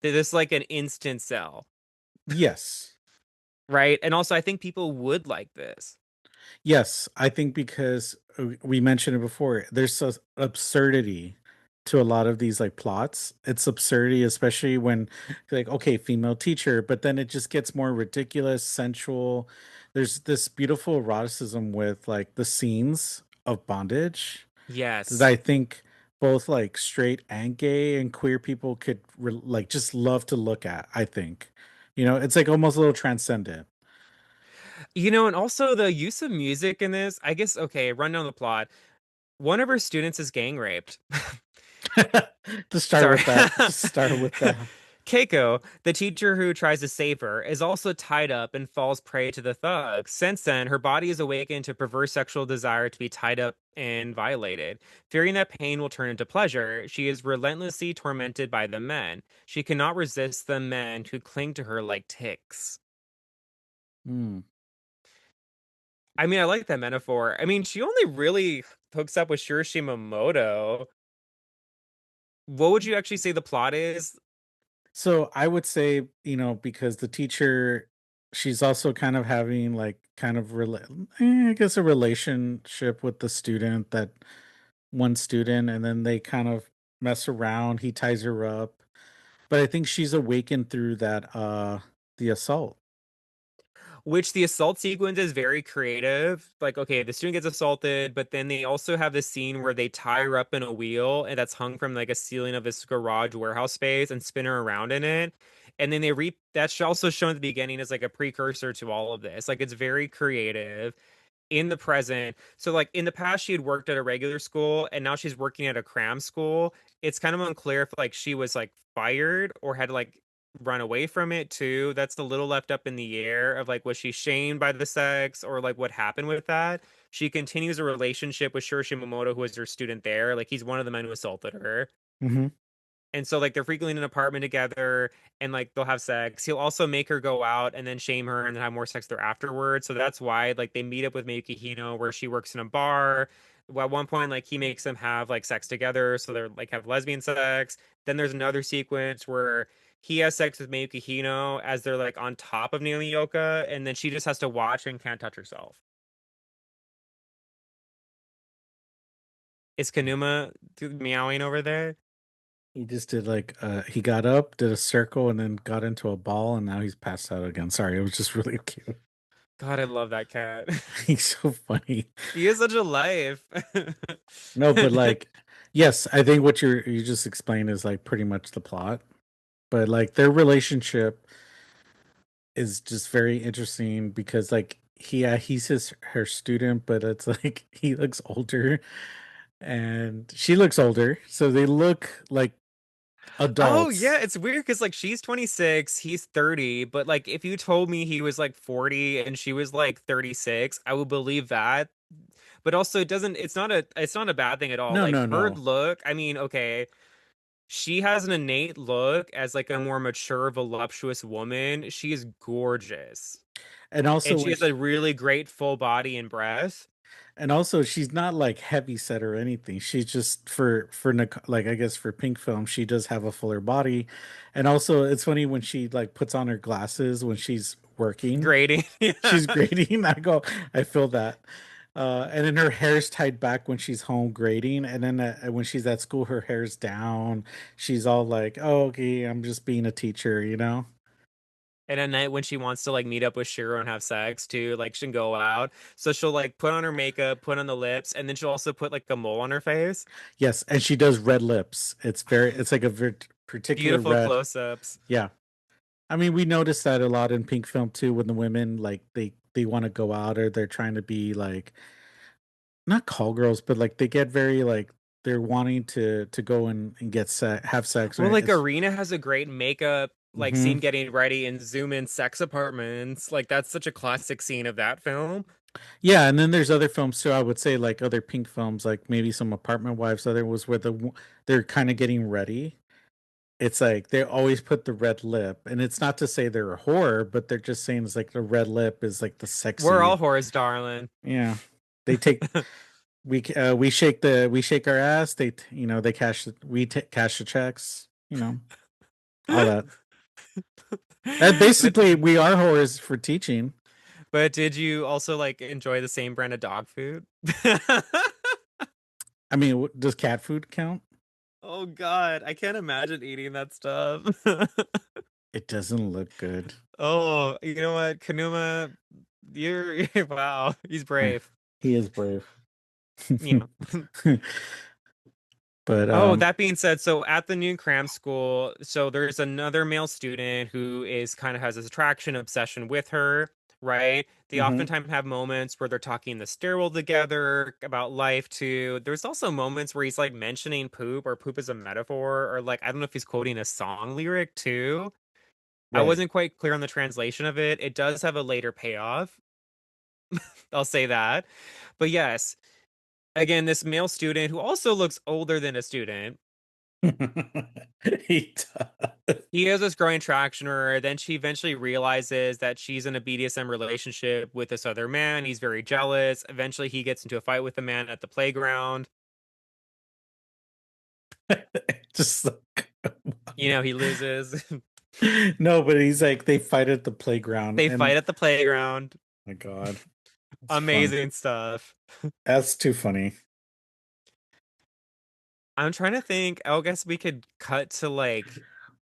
They're just like an instant sell. Yes. Right? And also, I think people would like this. Yes, I think because we mentioned it before, there's so absurdity to a lot of these like plots. It's absurdity, especially when like, okay, female teacher, but then it just gets more ridiculous, sensual. There's this beautiful eroticism with like the scenes of bondage that Yes. I think both like straight and gay and queer people could like just love to look at. I think, it's like almost a little transcendent. And also the use of music in this, I guess, okay, run down the plot. One of her students is gang raped. To start Sorry. with that, to start with that. Keiko, the teacher who tries to save her, is also tied up and falls prey to the thugs. Since then, her body is awakened to perverse sexual desire to be tied up and violated. Fearing that pain will turn into pleasure, she is relentlessly tormented by the men. She cannot resist the men who cling to her like ticks. Hmm. I mean, I like that metaphor. I mean, she only really hooks up with Shiroshima. What would you actually say the plot is? So I would say, because the teacher, she's also kind of having like kind of I guess a relationship with the student, that one student, and then they kind of mess around. He ties her up, But I think she's awakened through that the assault. Which the assault sequence is very creative. Like, okay, the student gets assaulted, but then they also have this scene where they tie her up in a wheel and that's hung from like a ceiling of this garage warehouse space and spin her around in it. And then that's also shown at the beginning as like a precursor to all of this. Like, it's very creative in the present. So like in the past she had worked at a regular school and now she's working at a cram school. It's kind of unclear if like she was like fired or had like run away from it too. That's a little left up in the air of like was she shamed by the sex or like what happened with that. She continues a relationship with Shiro Shimamoto, who is her student there. Like he's one of the men who assaulted her. Hmm. And so like they're frequently in an apartment together and like they'll have sex. He'll also make her go out and then shame her and then have more sex there afterwards. So that's why like they meet up with Mayuko Hino where she works in a bar. Well, at one point, like he makes them have like sex together, so they're like have lesbian sex. Then there's another sequence where he has sex with Mayuko Hino as they're like on top of Naomi, and then she just has to watch and can't touch herself. Is Kanuma meowing over there? He just did like he got up, did a circle, and then got into a ball, and now he's passed out again. Sorry, it was just really cute. God, I love that cat. He's so funny. He is such a life. No, but like, yes, I think what you just explained is like pretty much the plot. But like their relationship is just very interesting because like he's her student, but it's like he looks older and she looks older, so they look like Oh adults. yeah, it's weird because like she's 26, he's 30, but like if you told me he was like 40 and she was like 36, I would believe that. But also it's not a bad thing at all. No, Like no, her no. look, I mean, okay, she has an innate look as like a more mature, voluptuous woman. She is gorgeous. And And also she when has a really great full body and breath. and also she's not like heavy set or anything. She's just like I guess for pink film, she does have a fuller body. And also it's funny when she like puts on her glasses when she's working. Grading. Yeah. She's grading. I feel that. And then her hair's tied back when she's home grading, and then when she's at school, her hair's down. She's all like, "Oh, okay, I'm just being a teacher," you know. And at night when she wants to like meet up with Shiro and have sex too, like she can go out. So she'll like put on her makeup, put on the lips, and then she'll also put like a mole on her face. Yes, and she does red lips. It's like a very particular Beautiful red. close-ups. Yeah, I mean, we noticed that a lot in pink film too, when the women like they want to go out or they're trying to be like not call girls, but like they get very like they're wanting to go and get have sex. Well, Or like it's, Arena has a great makeup like mhm. scene getting ready and zoom in sex apartments. Like that's such a classic scene of that film. Yeah, and then there's other films too. I would say like other pink films, like maybe some Apartment Wives. Other was where they're kind of getting ready. It's like they always put the red lip, and it's not to say they're a horror, but they're just saying it's like the red lip is like the We're sexy. all whores, darling. Yeah, they take we shake our ass. They cash the checks. All that. That But basically we are horrors for teaching. but did you also like enjoy the same brand of dog food? I mean, does cat food count? Oh God, I can't imagine eating that stuff. It doesn't look good. Oh, you know what, Kanuma, you're wow, he's brave. He is brave. Yeah. But Oh, that being said, so at the new cram school, so there's another male student who is kind of has this attraction, obsession with her, right? They mhm. oftentimes have moments where they're talking in the stairwell together about life too. There's also moments where he's like mentioning poop or poop as a metaphor, or like I don't know if he's quoting a song lyric too. I Right. wasn't quite clear on the translation of it. It does have a later payoff. I'll say that. But yes, again, this male student who also looks older than a student. He does. He has this growing traction with her. Then she eventually realizes that she's in a BDSM relationship with this other man. He's very jealous. Eventually, he gets into a fight with the man at the playground. Just like, He loses. no, but he's like they fight at the playground, They and fight at the playground. my God, it's fun. Amazing stuff. That's too funny. I'm trying to think. I guess we could cut to like.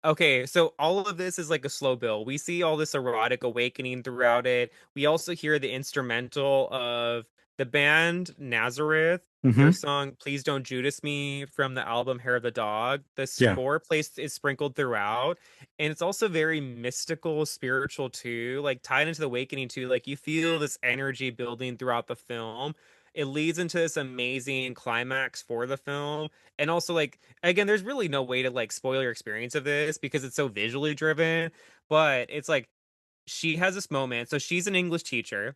Okay, so all of this is like a slow build. We see all this erotic awakening throughout it. We also hear the instrumental of the band Nazareth, their Hmm. song Please Don't Judas Me from the album Hair of the Dog. The Yeah. score plays is sprinkled throughout, and it's also very mystical, spiritual too, like tied into the awakening too. Like you feel this energy building throughout the film. It leads into this amazing climax for the film. And also like again, there's really no way to like spoil your experience of this because it's so visually driven, but it's like she has this moment. So she's an English teacher.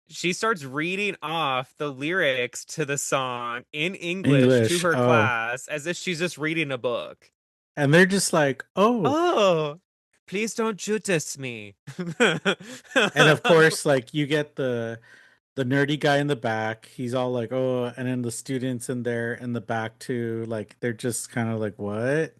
She starts reading off the lyrics to the song in English to English. her Oh, class as if she's just reading a book. and they're just like, oh, Oh, please don't Judas me. and of course, like you get the nerdy guy in the back. He's all like, oh, and then the students in there in the back too. Like they're just kind of like, what?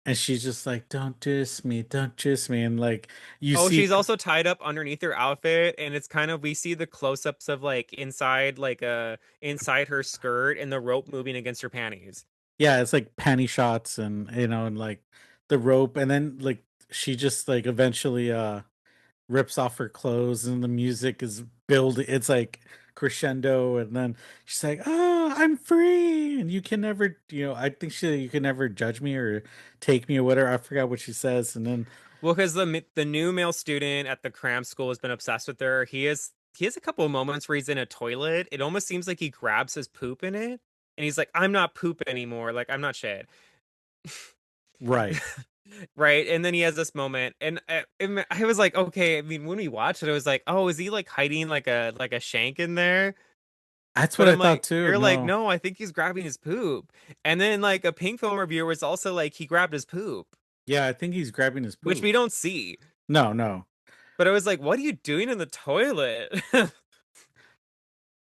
And she's just like, don't diss me, don't diss me. And like you Oh, see, she's also tied up underneath her outfit, and it's kind of we see the close-ups of like inside her skirt and the rope moving against her panties. yeah, it's like panty shots and and like the rope, and then like she just like eventually rips off her clothes and the music is building, it's like crescendo, and then she's like, oh, I'm free and you can never, I think she you can never judge me or take me or whatever. I forgot what she says. And then Well, because the new male student at the cram school has been obsessed with her. He has a couple of moments where he's in a toilet. It almost seems like he grabs his poop in it, and he's like, "I'm not poop anymore. Like I'm not shit." right, Right, and then he has this moment, and I was like, okay. I mean, when we watched it, I was like, oh, is he like hiding like a shank in there? that's what But I I'm thought like, too. you're like, No, no, I think he's grabbing his poop. And then like a pink film reviewer was also like, he grabbed his poop, yeah, I think he's grabbing his which poop. we don't see. No, no, But I was like, what are you doing in the toilet?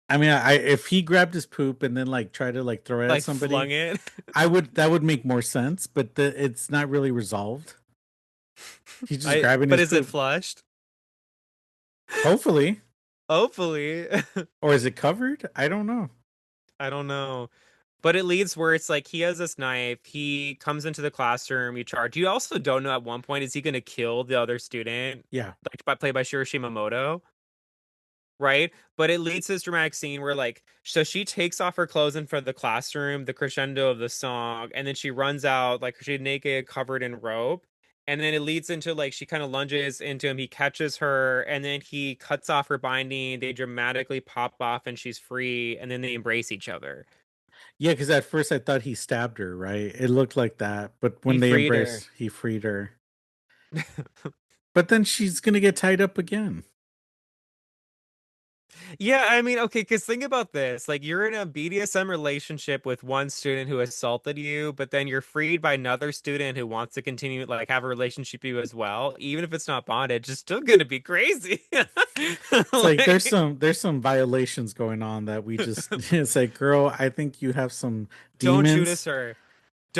I mean, I if he grabbed his poop and then like try to like throw it at Like flung somebody, it. I would, that would make more sense, but it's not really resolved. He's just grabbing But his is it poop. flushed? Hopefully. Hopefully. Or is it covered? I don't know. I don't know. But it leads where it's like he has this knife. He comes into the classroom. You charge. You also don't know at one point is he going to kill the other student, Yeah. played by Shiro Shimamoto, right? But it leads to this dramatic scene where like so she takes off her clothes in front of the classroom, the crescendo of the song, and then she runs out like she's naked, covered in rope. And then it leads into like she kind of lunges into him. He catches her, and then he cuts off her binding. They dramatically pop off, and she's free. And then they embrace each other. Yeah, because at first I thought he stabbed her, right? It looked like that. But He when they freed her. embraced, he freed her. But then she's gonna get tied up again. Yeah, I mean, okay, because think about this. Like, you're in a BDSM relationship with one student who assaulted you, but then you're freed by another student who wants to continue, like, have a relationship with you as well. Even if it's not bondage, it's still gonna be crazy. It's like there's Like, some violations going on that we just it's like, girl, I think you have some don't shoot us, demons. her.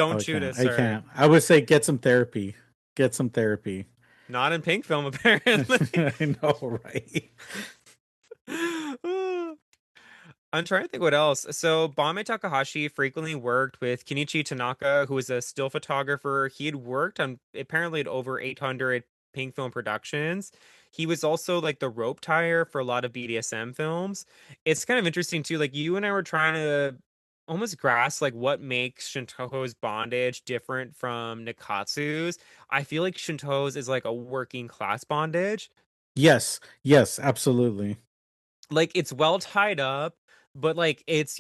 Oh, Don't I shoot can't. us, I her. can't. I would say get some therapy. Get some therapy. Not in pink film, apparently. I know, right? I'm trying to think what else. So, Banmei Takahashi frequently worked with Kenichi Tanaka, who was a still photographer. He had worked on apparently at over 800 pink film productions. He was also like the rope tire for a lot of BDSM films. It's kind of interesting too. Like you and I were trying to almost grasp like what makes Shinto's bondage different from Nikkatsu's. I feel like Shinto's is like a working class bondage. Yes, yes, absolutely. Like it's well tied up, but like it's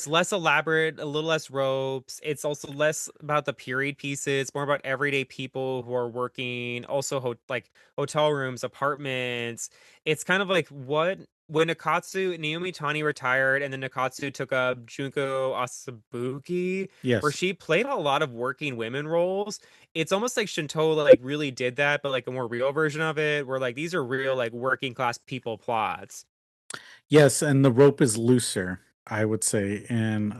less elaborate, a little less ropes. It's also less about the period pieces, more about everyday people who are working, also like hotel rooms, apartments. It's kind of like what when Nakatsu Naomi Tani retired and then Nakatsu took up Junko Asabuki, where Yes. she played a lot of working women roles. It's almost like Shinto like really did that, but like a more real version of it, where like these are real like working class people plots. Yes, and the rope is looser, I would say, in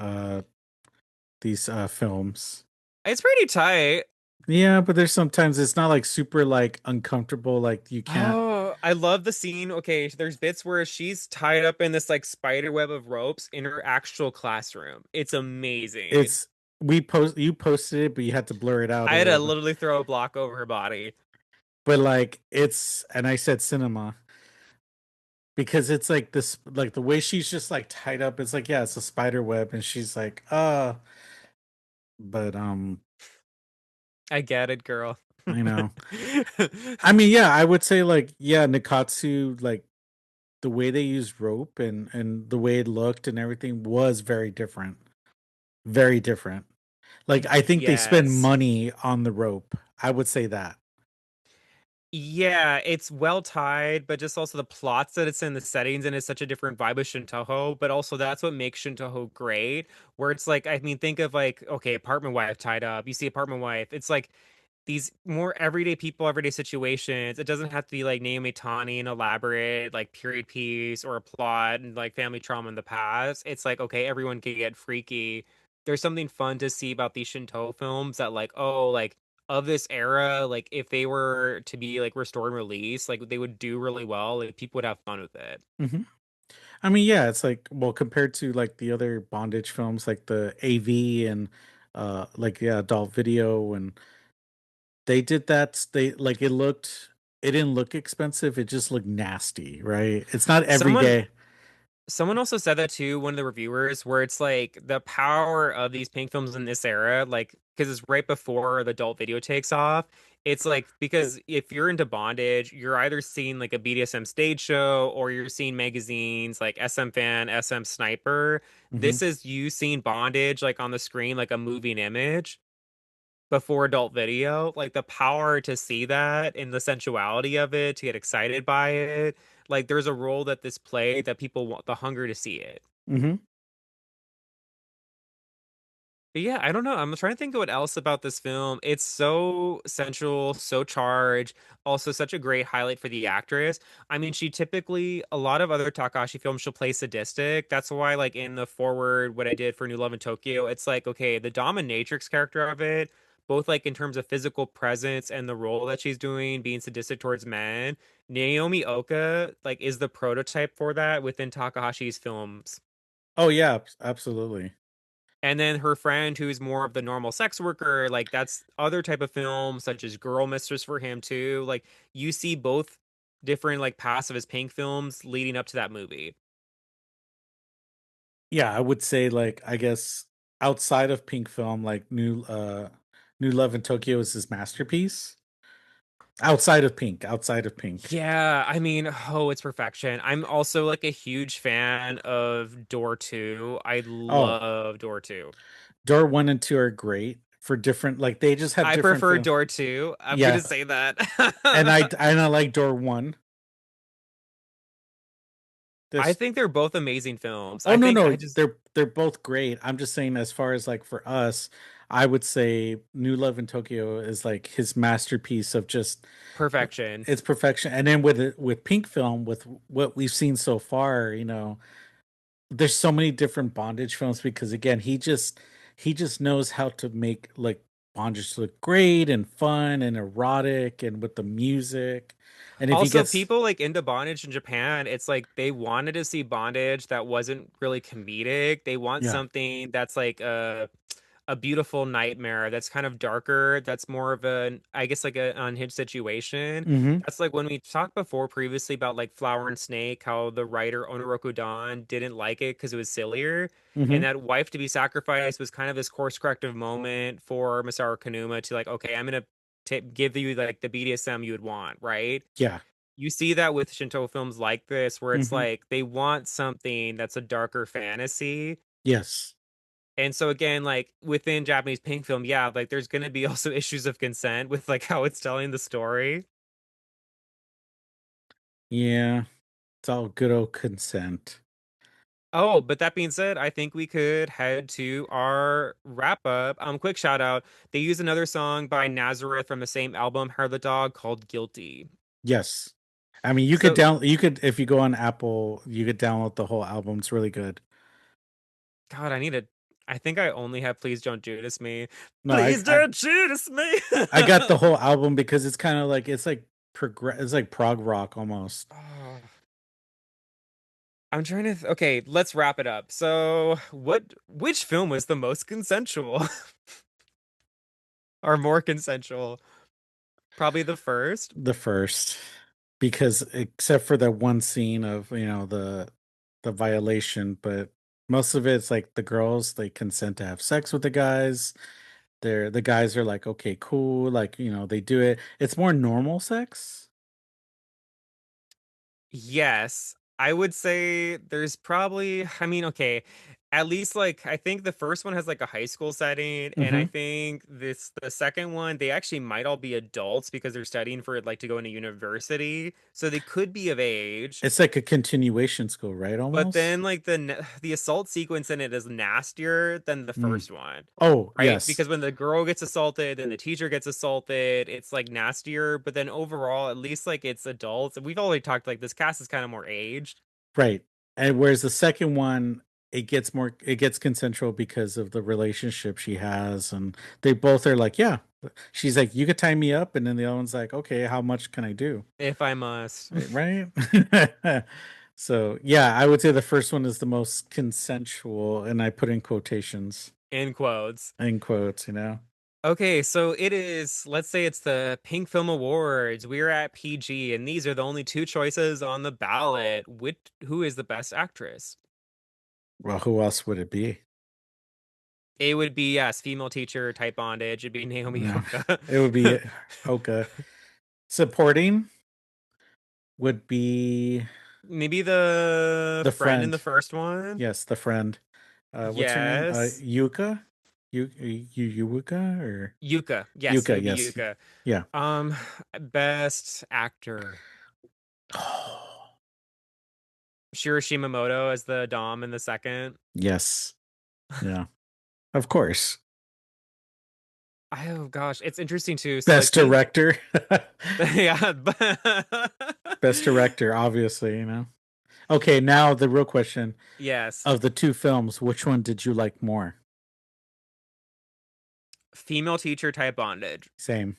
these films. It's pretty tight. Yeah, but there's sometimes it's not like super like uncomfortable, like you can't. Oh, I love the scene. Okay, there's bits where she's tied up in this like spider web of ropes in her actual classroom. It's amazing. It's you posted it, but you had to blur it out I a had to little bit. literally throw a block over her body. But like it's and I said cinema because it's like this like the way she's just like tied up, it's like, yeah, it's a spider web, and she's like, but I get it, girl. I know. I mean, yeah, I would say like, yeah, Nikkatsu, like the way they used rope and the way it looked and everything was very different. Very different. Like I think they spend Yes. money on the rope. I would say that. Yeah, it's well tied, but just also the plots that it's in, the settings, and it's such a different vibe of Shintoho. But also that's what makes Shintoho great. Where it's like, I mean, think of like, okay, apartment wife tied up. You see apartment wife. It's like these more everyday people, everyday situations. It doesn't have to be like Naomi Tani and elaborate like period piece or a plot and like family trauma in the past. It's like, okay, everyone can get freaky. There's something fun to see about these Shinto films that like, oh, like of this era, like if they were to be like restored and released, like they would do really well. Like people would have fun with it. Hmm. I mean, yeah, it's like, well, compared to like the other bondage films, like the AV and like, yeah, adult video, and they did that. They like it didn't look expensive. It just looked nasty, right? It's not every Someone day. Someone also said that too, one of the reviewers, where it's like the power of these pink films in this era, like, because it's right before the adult video takes off. It's like, because if you're into bondage, you're either seeing like a BDSM stage show or you're seeing magazines like SM Fan, SM Sniper. Hmm. This is you seeing bondage like on the screen, like a moving image before adult video, like the power to see that and the sensuality of it, to get excited by it. Like there's a role that this played that people want the hunger to see it. Hmm. But yeah, I don't know. I'm trying to think of what else about this film. It's so sensual, so charged, also such a great highlight for the actress. I mean, she typically, a lot of other Takahashi films, she'll play sadistic. That's why, like, in the forward, what I did for New Love in Tokyo, it's like, okay, the dominatrix character of it, both like in terms of physical presence and the role that she's doing, being sadistic towards men. Naomi Oka, like, is the prototype for that within Takahashi's films. Oh yeah, absolutely. And then her friend who's more of the normal sex worker, like that's other type of film such as Girl Mistress for him too. Like you see both different like passive as pink films leading up to that movie. Yeah, I would say like, I guess outside of Pink Film, like New Love in Tokyo is his masterpiece. Outside of Pink. Yeah, I mean, oh, it's perfection. I'm also like a huge fan of Door 2. I Oh, love Door 2. Door 1 and 2 are great for different, like they just have I different prefer film. Door 2. I'm gonna Yeah, say that. and I like Door 1. I This think they're both amazing films. Oh I no, think I no, just they're both great. I'm just saying, as far as like for us, I would say New Love in Tokyo is like his masterpiece of just perfection. it's perfection. And then with Pink Film, with what we've seen so far, there's so many different bondage films, because again, he just knows how to make like bondage look great and fun and erotic, and with the music. And if he Also, gets people like into bondage in Japan, it's like they wanted to see bondage that wasn't really comedic. They want yeah. something that's like a beautiful nightmare that's kind of darker, that's more of an, I guess, like an unhinged situation. Hmm. That's like when we talked before previously about like Flower and Snake, how the writer Onoroku Don didn't like it because it was sillier. Hmm. And that wife to be sacrificed was kind of this course corrective moment for Masaru Kanuma to like, okay, I'm gonna give you like the BDSM you would want, right? Yeah. You see that with Shinto films like this, where it's Hmm. like they want something that's a darker fantasy. Yes. And so again, like within Japanese pink film, yeah, like there's gonna be also issues of consent with like how it's telling the story. Yeah. It's all good old consent. Oh, but that being said, I think we could head to our wrap up. Quick shout out. They use another song by Nazareth from the same album, Hair the Dog, called Guilty. Yes. I mean, So you could, if you go on Apple, you could download the whole album. It's really good. God, I think I only have Please Don't Judas Me. No, Please don't Judas me. I got the whole album because it's kind of like, it's like prog rock almost. Oh, I'm trying to okay, let's wrap it up. So, which film was the most consensual or more consensual? Probably the first. The first, because except for that one scene of, the violation, but most of it's like the girls, they consent to have sex with the guys. The guys are like, okay, cool, like, they do it. It's more normal sex. Yes, I would say there's probably, I mean, okay, at least like I think the first one has like a high school setting, and I Mm-hmm. think the second one they actually might all be adults because they're studying for like to go into university, so they could be of age. It's like a continuation school, right? But Almost. then like the assault sequence in it is nastier than the Mm. first one. Oh, Right? yes. Because when the girl gets assaulted and the teacher gets assaulted, it's like nastier, but then overall, at least like it's adults. And we've already talked like this cast is kind of more aged. Right. And whereas the second one, it gets consensual because of the relationship she has, and they both are like, yeah. She's like, you could tie me up, and then the other one's like, okay, how much can I do? If I must. Right? So yeah, I would say the first one is the most consensual, and I put in quotations, In quotes. in quotes. Okay, so it is, let's say it's the Pink Film Awards. We're at PG, and these are the only two choices on the ballot. Who is the best actress? Well, who else would it be? It would be, yes, female teacher type bondage. It'd be Naomi No, Yoka. it would be Hoka. Supporting would be Maybe the the friend in the friend. first one. Yes, the friend. What's her name? Yes. Yuka? Yuka or Yuka. Yes, it Yuka? would be Yes. Yuka. Yeah. Um, best actor. Shiro Shimamoto as the Dom in the second. Yes. Yeah. Of course. Oh gosh, it's interesting too. So like Best Pink, director. yeah. Best director, obviously. Okay, now the real question: Yes, of the two films, which one did you like more? female teacher type bondage. Same.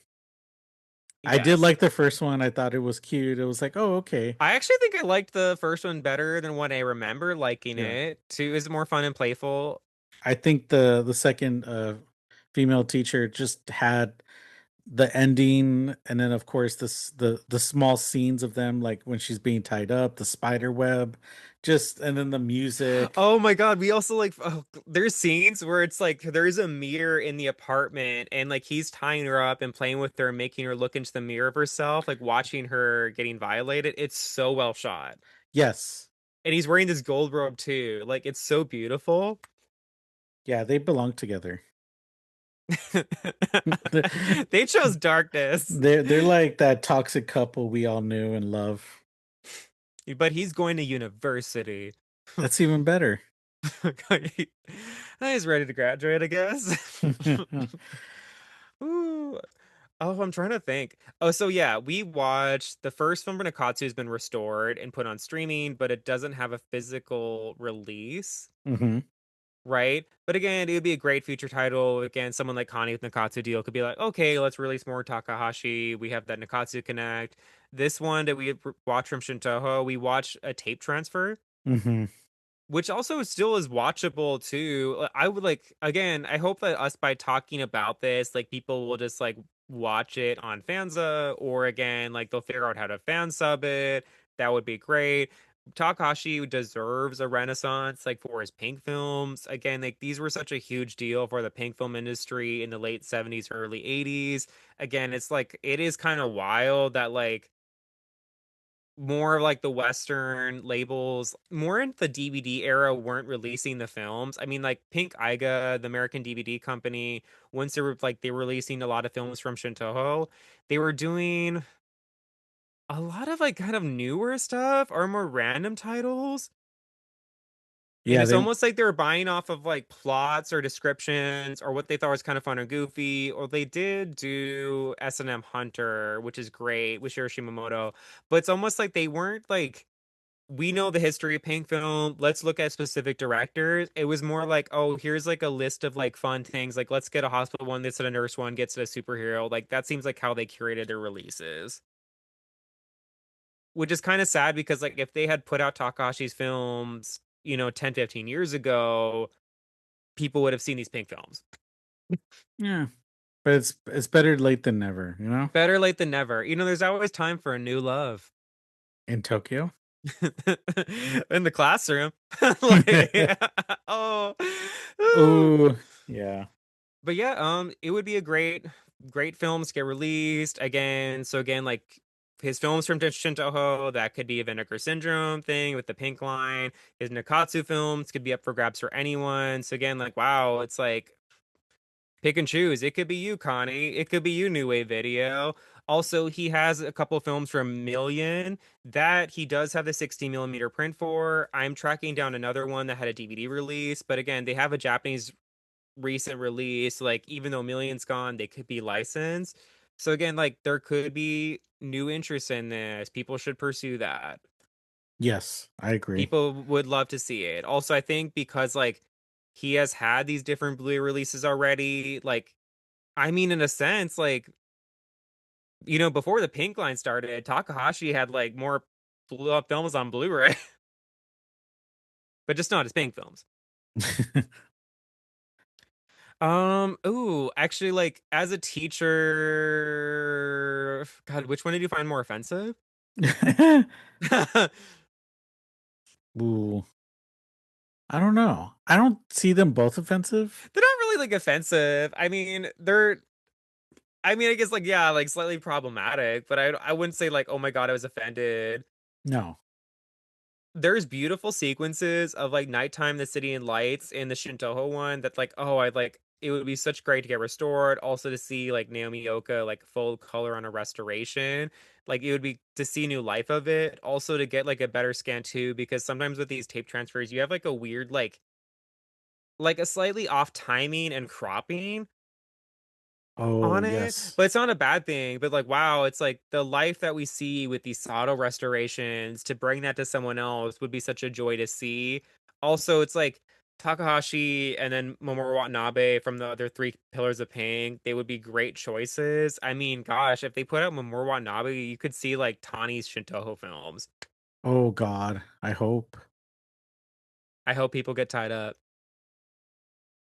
I did Yes. like the first one. I thought it was cute. It was like, oh, okay. I actually think I liked the first one better than what I remember liking Yeah. it. Two is more fun and playful. I think the second female teacher just had the ending, and then of course the small scenes of them, like when she's being tied up, the spider web, just, and then the music. Oh my God, we also like there's scenes where it's like there's a mirror in the apartment and like he's tying her up and playing with her and making her look into the mirror of herself, like watching her getting violated. It's so well shot. Yes. And he's wearing this gold robe too. Like it's so beautiful. Yeah, they belong together. They chose darkness, They're like that toxic couple we all knew and love. but he's going to university. That's even better. He's ready to graduate, I guess. Ooh. Oh, I'm trying to think. Oh, so yeah, we watched the first film for Nikkatsu has been restored and put on streaming, but it doesn't have a physical release, Hmm. right? But again, it would be a great future title. Again, someone like Kani with Nikkatsu deal could be like, okay, let's release more Takahashi. We have that Nikkatsu Connect. This one that we watched from Shintoho, we watched a tape transfer, Hmm. which also still is watchable too. I would like again, I hope that us by talking about this, like people will just like watch it on Fanza or again, like they'll figure out how to fan sub it. That would be great. Takahashi deserves a renaissance like for his pink films. Again, like these were such a huge deal for the pink film industry in the late 70s, early 80s. Again, it's like it is kind of wild that like more of like the Western labels, more in the DVD era, weren't releasing the films. I mean, like Pink Aiga, the American DVD company, once they were releasing a lot of films from Shintoho, they were doing a lot of like kind of newer stuff or more random titles. And Yeah, it's they. almost like they were buying off of like plots or descriptions or what they thought was kind of fun or goofy. Or they did do S&M Hunter, which is great with Shiro Shimamoto, but it's almost like they weren't like we know the history of pink film. Let's look at specific directors. It was more like, oh, here's like a list of like fun things. Like, let's get a hospital one, gets it a nurse one, gets it a superhero. Like, that seems like how they curated their releases. which is kind of sad because like if they had put out Takahashi's films, 10, 15 years ago, people would have seen these Pink films. Yeah, but it's better late than never, you know. Better late than never. There's always time for a new love. In Tokyo. In the classroom. Like, oh. Oh, yeah. But yeah, it would be a great films to get released again. So again, like his films from Shintoho, that could be a Vinegar Syndrome thing with the pink line. His Nikkatsu films could be up for grabs for anyone. So again, like wow, it's like pick and choose. It could be you, Kani. It could be you, New Wave Video. Also, he has a couple films from Million that he does have the 60 millimeter print for. I'm tracking down another one that had a DVD release, but again, they have a Japanese recent release. Like, even though Million's gone, they could be licensed. So again, like there could be new interest in this. People should pursue that. Yes, I agree. People would love to see it. Also, I think because like he has had these different Blu-ray releases already, like I mean, in a sense, like, before the Pink line started, Takahashi had like more films on Blu-ray, but just not his Pink films. Ooh, actually, like as a teacher, God, which one did you find more offensive? They're Ooh, I don't know. I don't see them both offensive. not really like offensive. I guess like yeah, like slightly problematic, but I wouldn't say like, oh my God, I was offended. No. There's beautiful sequences of like nighttime, the city and lights in the Shintoho one that's like, oh, I'd like it would be such great to get restored. Also to see like Naomi Yoka like full color on a restoration. Like it would be to see new life of it. Also to get like a better scan too, because sometimes with these tape transfers, you have like a weird like a slightly off timing and cropping Oh, on it, yes. but it's not a bad thing. But like, wow, it's like the life that we see with these Sato restorations to bring that to someone else would be such a joy to see. Also, it's like Takahashi and then Mamoru Watanabe from the other three pillars of Pink, they would be great choices. I mean, gosh, if they put out Mamoru Watanabe, you could see like Tani's Shintoho films. Oh God, I hope. I hope people get tied up.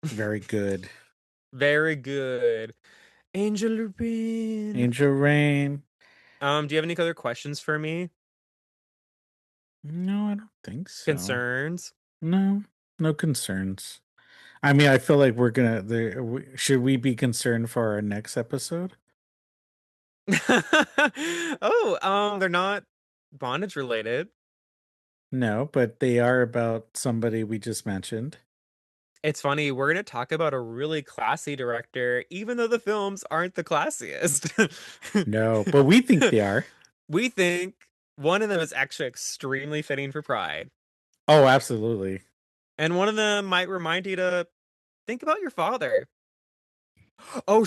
Very good. Very good. Angel Lupin. Angel Rain. Do you have any other questions for me? No, I don't think so. Concerns? No, no concerns. I mean, I feel like we're gonna. Should we be concerned for our next episode? Oh, they're not bondage related. No, but they are about somebody we just mentioned. It's funny, we're gonna talk about a really classy director, even though the films aren't the classiest. No, but we think they are. We think one of them is actually extremely fitting for Pride, Oh, absolutely. and one of them might remind you to think about your father. Oh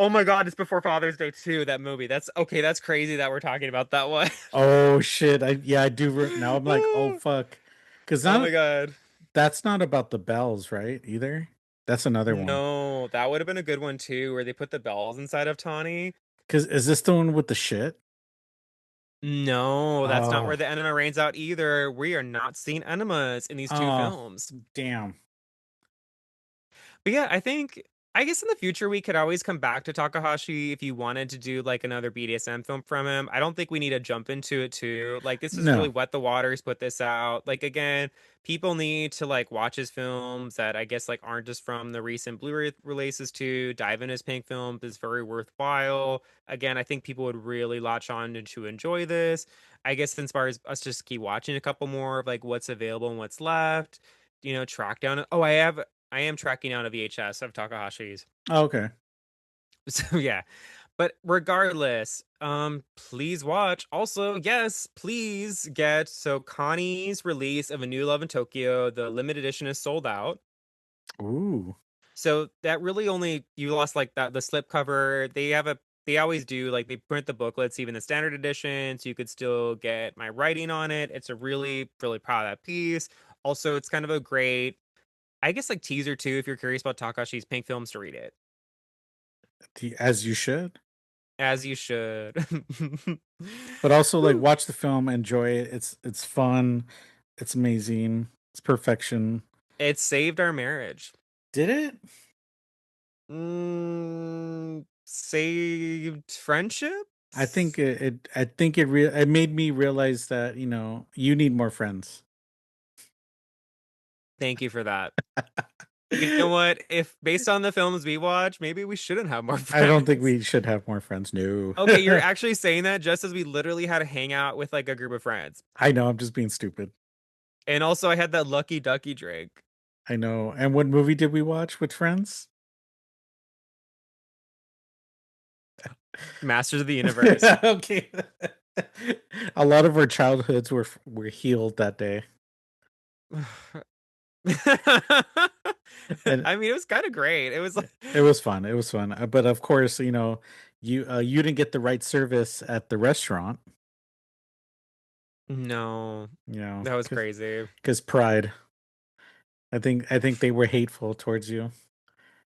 my God, it's before Father's Day too, that movie. That's okay, that's crazy that we're talking about that one. Oh shit! I do. Now I'm like, oh fuck, because Oh my not God. that's not about the bells, right? Either. That's another one. No, that would have been a good one too, where they put the bells inside of Tawny. Because is this the one with the shit? No, that's not where Oh, the enema rains out either. We are not seeing enemas in these two oh, films. damn. But yeah, I guess in the future we could always come back to Takahashi if you wanted to do like another BDSM film from him. I don't think we need to jump into it too. Like this is really No, wet the waters, put this out. Like again, people need to like watch his films that I guess like aren't just from the recent Blu-ray releases to dive in his Pink films is very worthwhile. Again, I think people would really latch on to enjoy this. I guess it inspires us to just keep watching a couple more of like what's available and what's left. Track down. Oh, I am tracking down a VHS of Takahashi's. oh, okay. So yeah. But regardless, please watch. Also, yes, please get so Connie's release of A New Love in Tokyo, the limited edition is sold out. Ooh, So that really only you lost like that the slipcover. They always do like they print the booklets, even the standard edition, so you could still get my writing on it. It's a really proud of that piece. Also, it's kind of a great I guess like teaser too if you're curious about Takashi's Pink films to read it. as you should. As you should. But also like Whew. watch the film, enjoy it. It's fun. It's amazing. It's perfection. It saved our marriage. Did it? Saved friendship? I think it made me realize that, you need more friends. Thank you for that. You know what? If based on the films we watch, maybe we shouldn't have more I don't think friends. we should have more friends. No. Okay, you're actually saying that just as we literally had a hangout with like a group of friends. I know, I'm just being stupid. And also I had that lucky ducky drink. I know. And what movie did we watch with friends? Masters of the Universe. Okay. A lot of our childhoods were healed that day. And I mean, it was kind of great. It was like it was fun. It was fun. But of course, you didn't get the right service at the restaurant, no, you know, that was crazy. because pride. I think they were hateful towards you,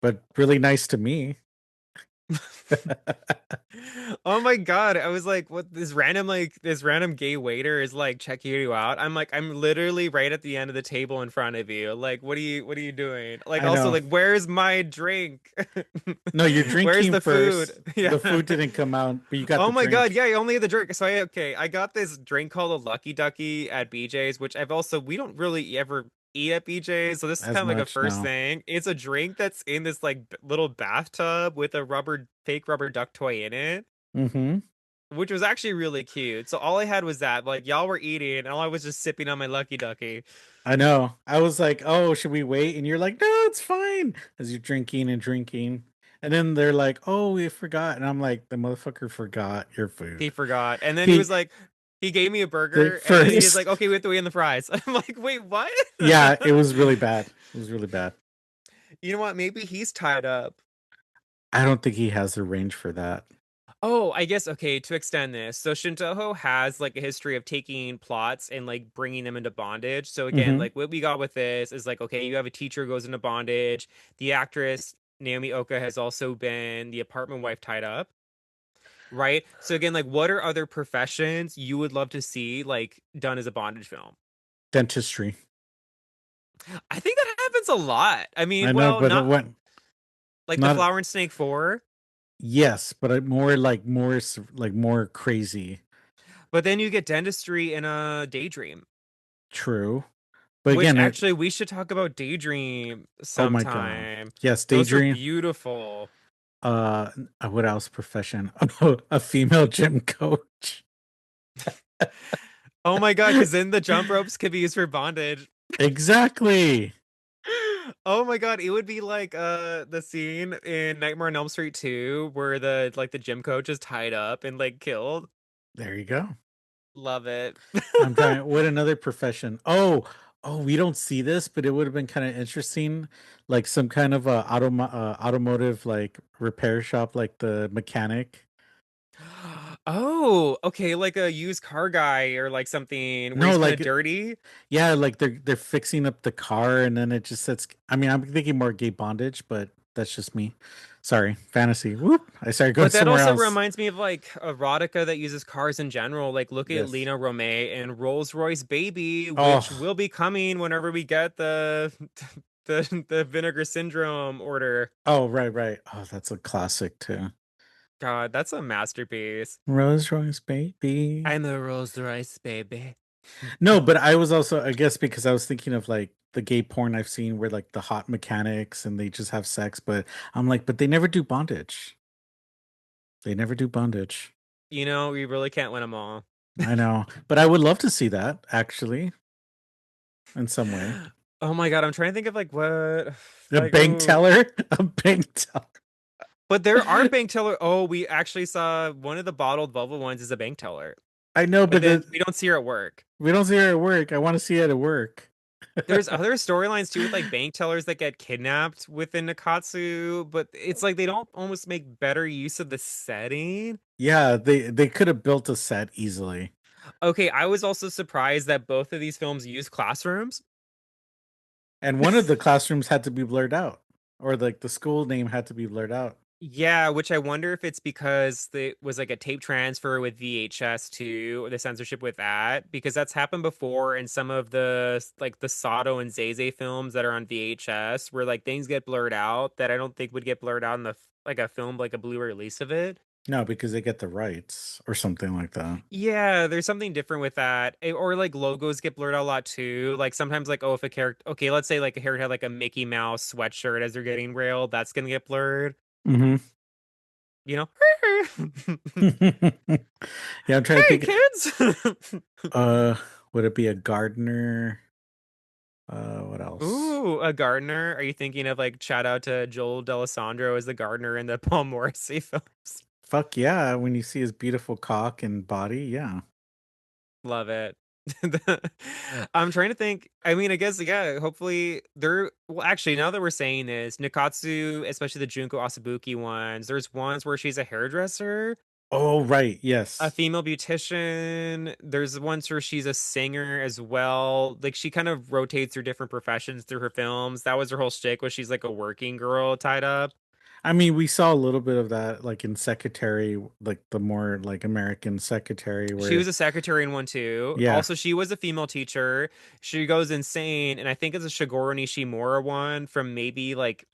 but really nice to me. Oh my God. I was like, what this random gay waiter is like checking you out. I'm like, I'm literally right at the end of the table in front of you. Like, what are you doing? Like I also know. like, where's my drink? No, your drink Where's came the food? first. Yeah. The food didn't come out, but you got Oh the my God, drink. yeah, you only had the drink. So I got this drink called a Lucky Ducky at BJ's, which we don't really ever eat at BJ's, so this is As kind of like a much first now. thing. It's a drink that's in this like little bathtub with a fake rubber duck toy in it, Mm-hmm. which was actually really cute. So all I had was that, like y'all were eating, and all I was just sipping on my Lucky Ducky. I know. I was like, "Oh, should we wait?" And you're like, "No, it's fine." As you're drinking and drinking, and then they're like, "Oh, we forgot," and I'm like, "The motherfucker forgot your He food." forgot, and then he He was like, he gave me a the burger, and then he was first, like, "Okay, we have to wait in the fries." I'm like, "Wait, what?" yeah, it was really bad. It was really bad. You know what? Maybe he's tied up. I don't think he has the range for that. Oh, I guess okay, to extend this. So Shintoho has like a history of taking plots and like bringing them into bondage. So again, Mm-hmm. like what we got with this is like okay, you have a teacher who goes into bondage. The actress Naomi Oka has also been the apartment wife tied up, right? So again, like what are other professions you would love to see like done as a bondage film? Dentistry. I think that happens a lot. I mean, I know, well, but not like the not Flower and Snake 4, yes, but more crazy. but then you get dentistry in a Daydream. True, but Which again, actually we should talk about Daydream oh my god, sometime. yes, Those are daydream. beautiful. What else? Profession? Oh, a female gym coach. Oh my God, because then the jump ropes could be used for bondage. Exactly. Oh my God, it would be like the scene in Nightmare on Elm Street 2 where the gym coach is tied up and like killed. There you go. Love it. I'm trying. What another profession? Oh, we don't see this, but it would have been kind of interesting, like some kind of automotive like repair shop, like the mechanic. Oh, okay, like a used car guy or like something where No, he's kind of like dirty. yeah, like they're fixing up the car, and then it just says. I mean, I'm thinking more gay bondage, but that's just me. Sorry, fantasy. Whoop! I started going But that somewhere also else. reminds me of like erotica that uses cars in general. Like look at Yes. Lena Romay and Rolls Royce Baby, which Oh, will be coming whenever we get the the Vinegar Syndrome order. oh, right, right. Oh, that's a classic too. God, that's a masterpiece. Rose Royce baby. I'm a Rolls Royce baby. No, but I was also, I guess, because I was thinking of like the gay porn I've seen where like the hot mechanics and they just have sex, but I'm like, but they never do bondage. They never do bondage. You know, we really can't win them all. I know, but I would love to see that actually in some way. Oh my God, I'm trying to think of like what A like bank oh, teller, a bank teller. but there are bank teller. Oh, we actually saw one of the bottled Volvo ones is a bank teller, I know, but but then we don't see her at work. we don't see her at work. I want to see her at work. There's other storylines too with like bank tellers that get kidnapped within Nikkatsu, but it's like they don't almost make better use of the setting. Yeah, they could have built a set easily. Okay, I was also surprised that both of these films use classrooms. And one of the classrooms had to be blurred out, or like the school name had to be blurred out. Yeah, which I wonder if it's because it was like a tape transfer with VHS too, or the censorship with that, because that's happened before in some of the like the Sato and Zeze films that are on VHS, where like things get blurred out that I don't think would get blurred out in the like a film, like a Blu-ray release of it. No, because they get the rights or something like that. Yeah, there's something different with that. Or like logos get blurred out a lot too. Like sometimes like, oh, if a character, okay, let's say like a character had like a Mickey Mouse sweatshirt as they're getting railed, that's gonna get blurred. Hmm. You know? Yeah, I'm trying to Hey think. kids. Uh, would it be a gardener? What else? Ooh, a gardener. Are you thinking of like shout out to Joel D'Alessandro as the gardener in the Paul Morrissey films? Fuck yeah! When you see his beautiful cock and body, yeah. Love it. I'm trying to think. I mean, I guess yeah. Hopefully, there. Well, actually, now that we're saying this, Nikkatsu, especially the Junko Asabuki ones, there's ones where she's a hairdresser, Oh, right. a Yes. female beautician. There's ones where she's a singer as well. Like she kind of rotates through different professions through her films. That was her whole shtick, was she's like a working girl tied up. I mean, we saw a little bit of that, like in Secretary, like the more like American Secretary, She was where a secretary in one too. yeah, Also, she was a female teacher. She goes insane, and I think it's a Shigeru Nishimura one from maybe like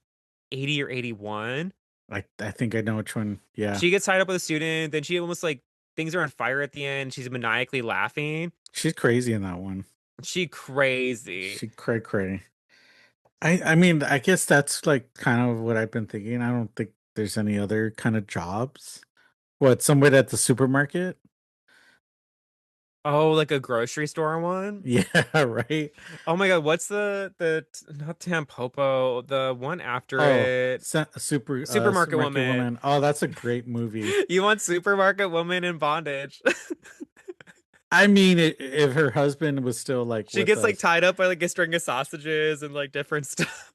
80 or 81. I think I know which one. Yeah, She gets tied up with a student, then she almost like things are on fire at the end. She's maniacally laughing. she's crazy in that one. She crazy. She cray cray. I mean, I guess that's like kind of what I've been thinking. I don't think there's any other kind of jobs. What, somewhere at the supermarket? Oh, like a grocery store one? Yeah, right. Oh my God, what's not Tampopo, the one after Oh, it? Supermarket supermarket woman. woman. Oh, that's a great movie. You want supermarket woman in bondage. I mean, if her husband was still like She with gets like us, tied up by like a string of sausages and like different stuff.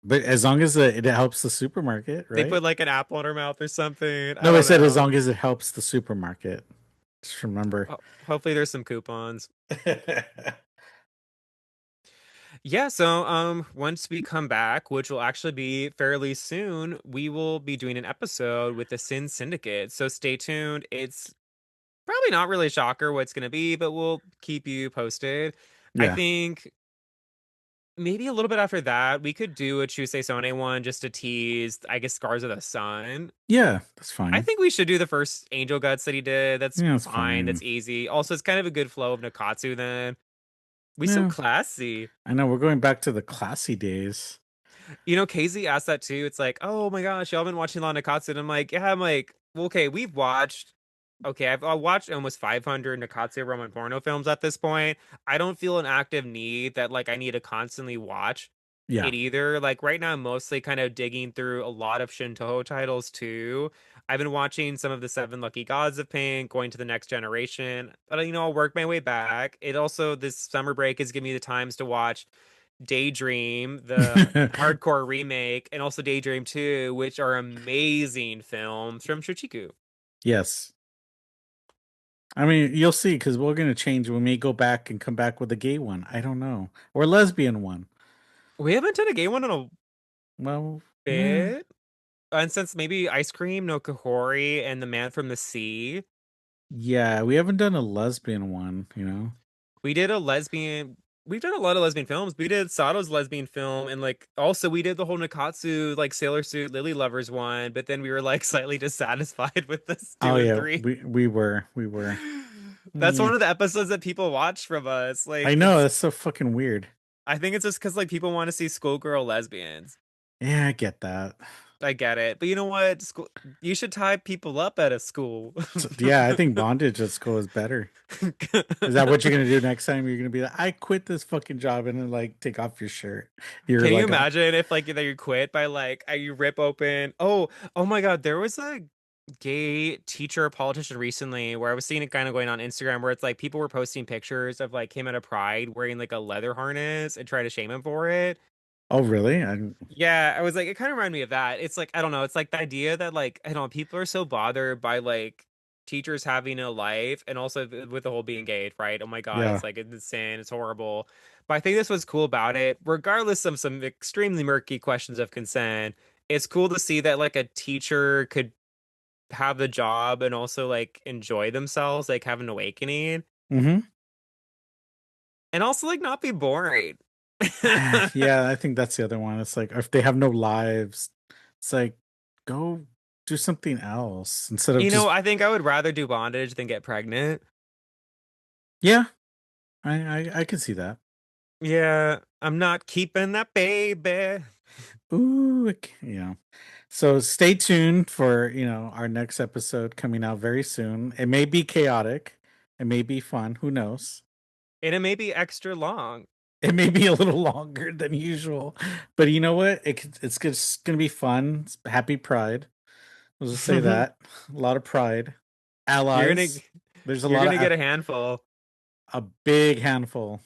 but as long as it helps the supermarket, They right? put like an apple in her mouth or something. I No, I don't said as know. long as it helps the supermarket. Just remember. Hopefully there's some coupons. Yeah, so once we come back, which will actually be fairly soon, we will be doing an episode with the Sin Syndicate. So stay tuned. It's probably not really a shocker what it's going to be, but we'll keep you posted. I Yeah. think maybe a little bit after that, we could do a Chusei Sone one just to tease, I guess, Scars of the Sun. Yeah, that's I fine. think we should do the first Angel Guts that he did. That's Yeah, that's fine. fine. That's easy. Also, it's kind of a good flow of Nikkatsu then. We so Yeah. classy. I know we're going back to the classy days. You know, Casey asked that too. It's like, oh my gosh, y'all been watching a lot of Nikkatsu. And I'm like, yeah, I'm like, well, okay, we've watched, okay, I watched almost 500 Nikkatsu Roman porno films at this point. I don't feel an active need that like I need to constantly watch Yeah. it either. Like right now, I'm mostly kind of digging through a lot of Shintoho titles too. I've been watching some of the Seven Lucky Gods of Pink, going to the next generation, but you know, I'll work my way back. It also, this summer break is giving me the times to watch Daydream, the hardcore remake, and also Daydream 2, which are amazing films from Shochiku. Yes. I mean, you'll see because we're going to change. We may go back and come back with a gay one. I don't know. Or a lesbian one. We haven't done a gay one in a Well, yeah. bit. And since maybe Ice Cream, no Kahori, and The Man from the Sea, Yeah, we haven't done a lesbian one, you know? we did a lesbian. We've done a lot of lesbian films. We did Sato's lesbian film, and like also we did the whole Nikkatsu like Sailor Suit Lily Lovers one, but then we were like slightly dissatisfied with this Oh, 2 and 3. we were. That's Yeah. one of the episodes that people watch from us. I Like know, it's that's so fucking weird. I think it's just because like people want to see schoolgirl lesbians. Yeah, I get that. I get it, but you know what? School, you should tie people up at a school. So, yeah, I think bondage at school is better. Is that what you're gonna do next time? You're gonna be like, I quit this fucking job and then like take off your shirt. You're Can you like, imagine if like that you quit by like you rip open? Oh my God! There was a gay teacher politician recently where I was seeing it kind of going on Instagram where it's like people were posting pictures of like him at a pride wearing like a leather harness and trying to shame him for it. oh really? Yeah, I was like, it kind of reminded me of that. It's like, I don't know, it's like the idea that like, I don't know, people are so bothered by like teachers having a life and also with the whole being gay, right? Oh my God, Yeah. it's like it's sin, it's horrible. But I think this was cool about it, regardless of some extremely murky questions of consent. it's cool to see that like a teacher could have the job and also like enjoy themselves, like have an awakening, Mm-hmm. and also like not be boring. Yeah, I think that's the other one. It's like if they have no lives, it's like go do something else instead of You know, just I think I would rather do bondage than get pregnant. yeah. I can see that. Yeah, I'm not keeping that baby. Ooh, yeah. So stay tuned for, our next episode coming out very soon. It may be chaotic. It may be fun. Who knows? And it may be extra long. It may be a little longer than usual, but you know what? It's just gonna be fun. Happy Pride. We'll just say you're that. A lot of pride. gonna Allies. There's a you're lot of gonna get a handful. a big handful.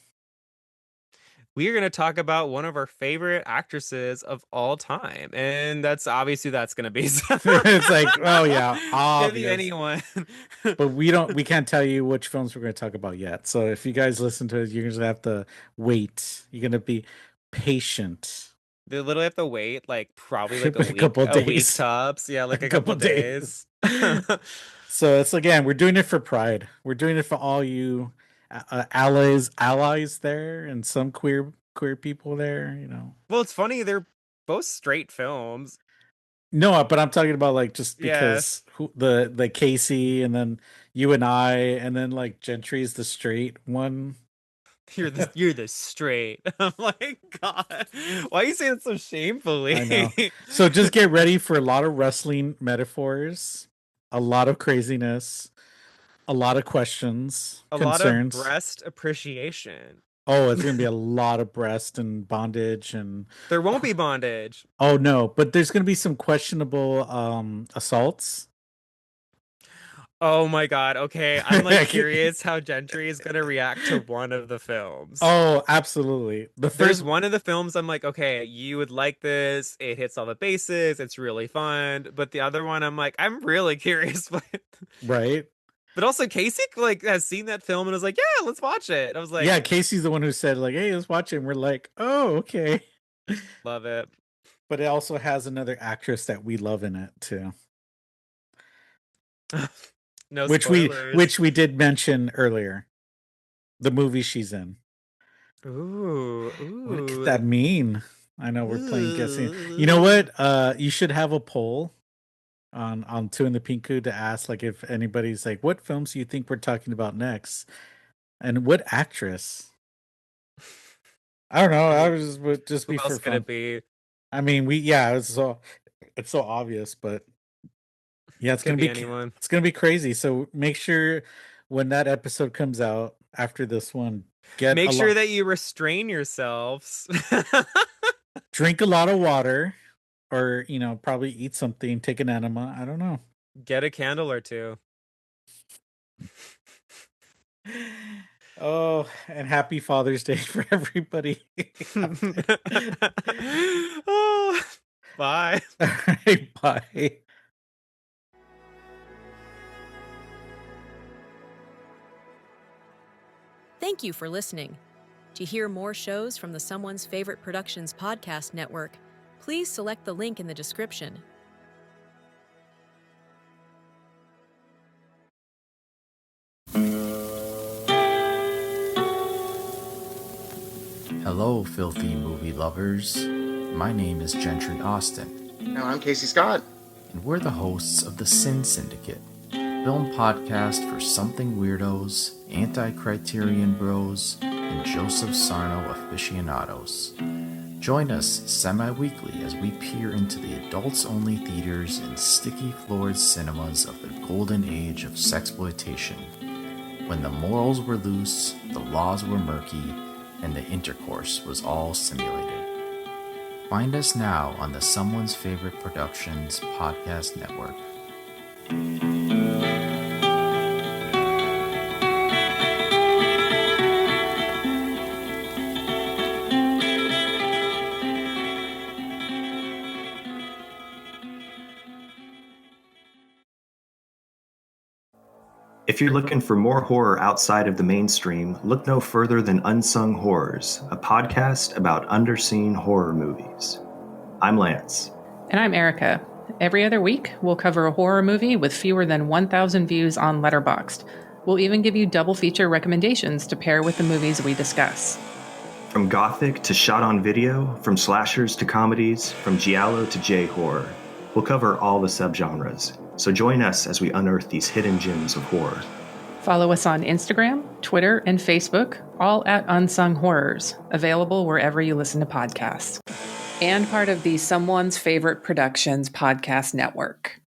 We are going to talk about one of our favorite actresses of all time, and that's going to be It's like, oh yeah, could be obvious. anyone. But we can't tell you which films we're going to talk about yet. So if you guys listen to it, you're going to have to wait. You're going to be patient. They literally have to wait like probably like A couple of a week days. tops. Yeah, A like a couple couple of days. days. So it's again, we're doing it for pride. We're doing it for all you allies there, and some queer people there. Well, it's funny they're both straight films. No, but I'm talking about like just because Yes. the Casey and then you and I and then like Gentry's the straight one. You're the straight. I'm like, God, why are you saying it so shamefully? I know. So just get ready for a lot of wrestling metaphors, a lot of craziness, a lot of questions, A lot of concerns. breast appreciation. Oh, it's gonna be a lot of breast and bondage and There won't be bondage. oh no, but there's gonna be some questionable assaults. Oh my God. Okay. I'm like curious how Gentry is going to react to one of the films. Oh, absolutely. The There's first one of the films I'm like, okay, you would like this. It hits all the bases. It's really fun. But the other one, I'm like, I'm really curious. right? But also Casey like has seen that film and was like, yeah, let's watch it. I was like, Yeah, Casey's the one who said like, "Hey, let's watch it." And we're like, "Oh, okay." love it. But it also has another actress that we love in it too. No which we spoilers. which we did mention earlier. The movie she's in. Ooh, What could ooh, that mean? I know we're playing guessing. You know ooh. what? You should have a poll on Two in the Pinku to ask like if anybody's like, what films do you think we're talking about next? And what actress? I don't know. I Who, was would just who be for else could it fun. be? I mean, it's so obvious, but yeah, Could be anyone. it's gonna be crazy. So make sure when that episode comes out after this one, get Make a sure lot, that you restrain yourselves. drink a lot of water, or probably eat something, take an enema. I don't know. Get a candle or two. Oh, and happy Father's Day for everybody. Oh, bye. All right, bye. Thank you for listening. To hear more shows from the Someone's Favorite Productions podcast network, please select the link in the description. Hello, filthy movie lovers. My name is Gentry Austin. And I'm Casey Scott. And we're the hosts of the Sin Syndicate, film podcast for something weirdos, anti-criterion bros, and Joseph Sarno aficionados. Join us semi-weekly as we peer into the adults-only theaters and sticky-floored cinemas of the golden age of sexploitation, when the morals were loose, the laws were murky, and the intercourse was all simulated. Find us now on the Someone's Favorite Productions podcast network. If you're looking for more horror outside of the mainstream, look no further than Unsung Horrors, a podcast about underseen horror movies. I'm Lance. And I'm Erica. Every other week, we'll cover a horror movie with fewer than 1,000 views on Letterboxd. We'll even give you double feature recommendations to pair with the movies we discuss. From gothic to shot on video, from slashers to comedies, from giallo to J-horror. We'll cover all the subgenres. So join us as we unearth these hidden gems of horror. Follow us on Instagram, Twitter, and Facebook, all at Unsung Horrors, available wherever you listen to podcasts. And part of the Someone's Favorite Productions podcast network.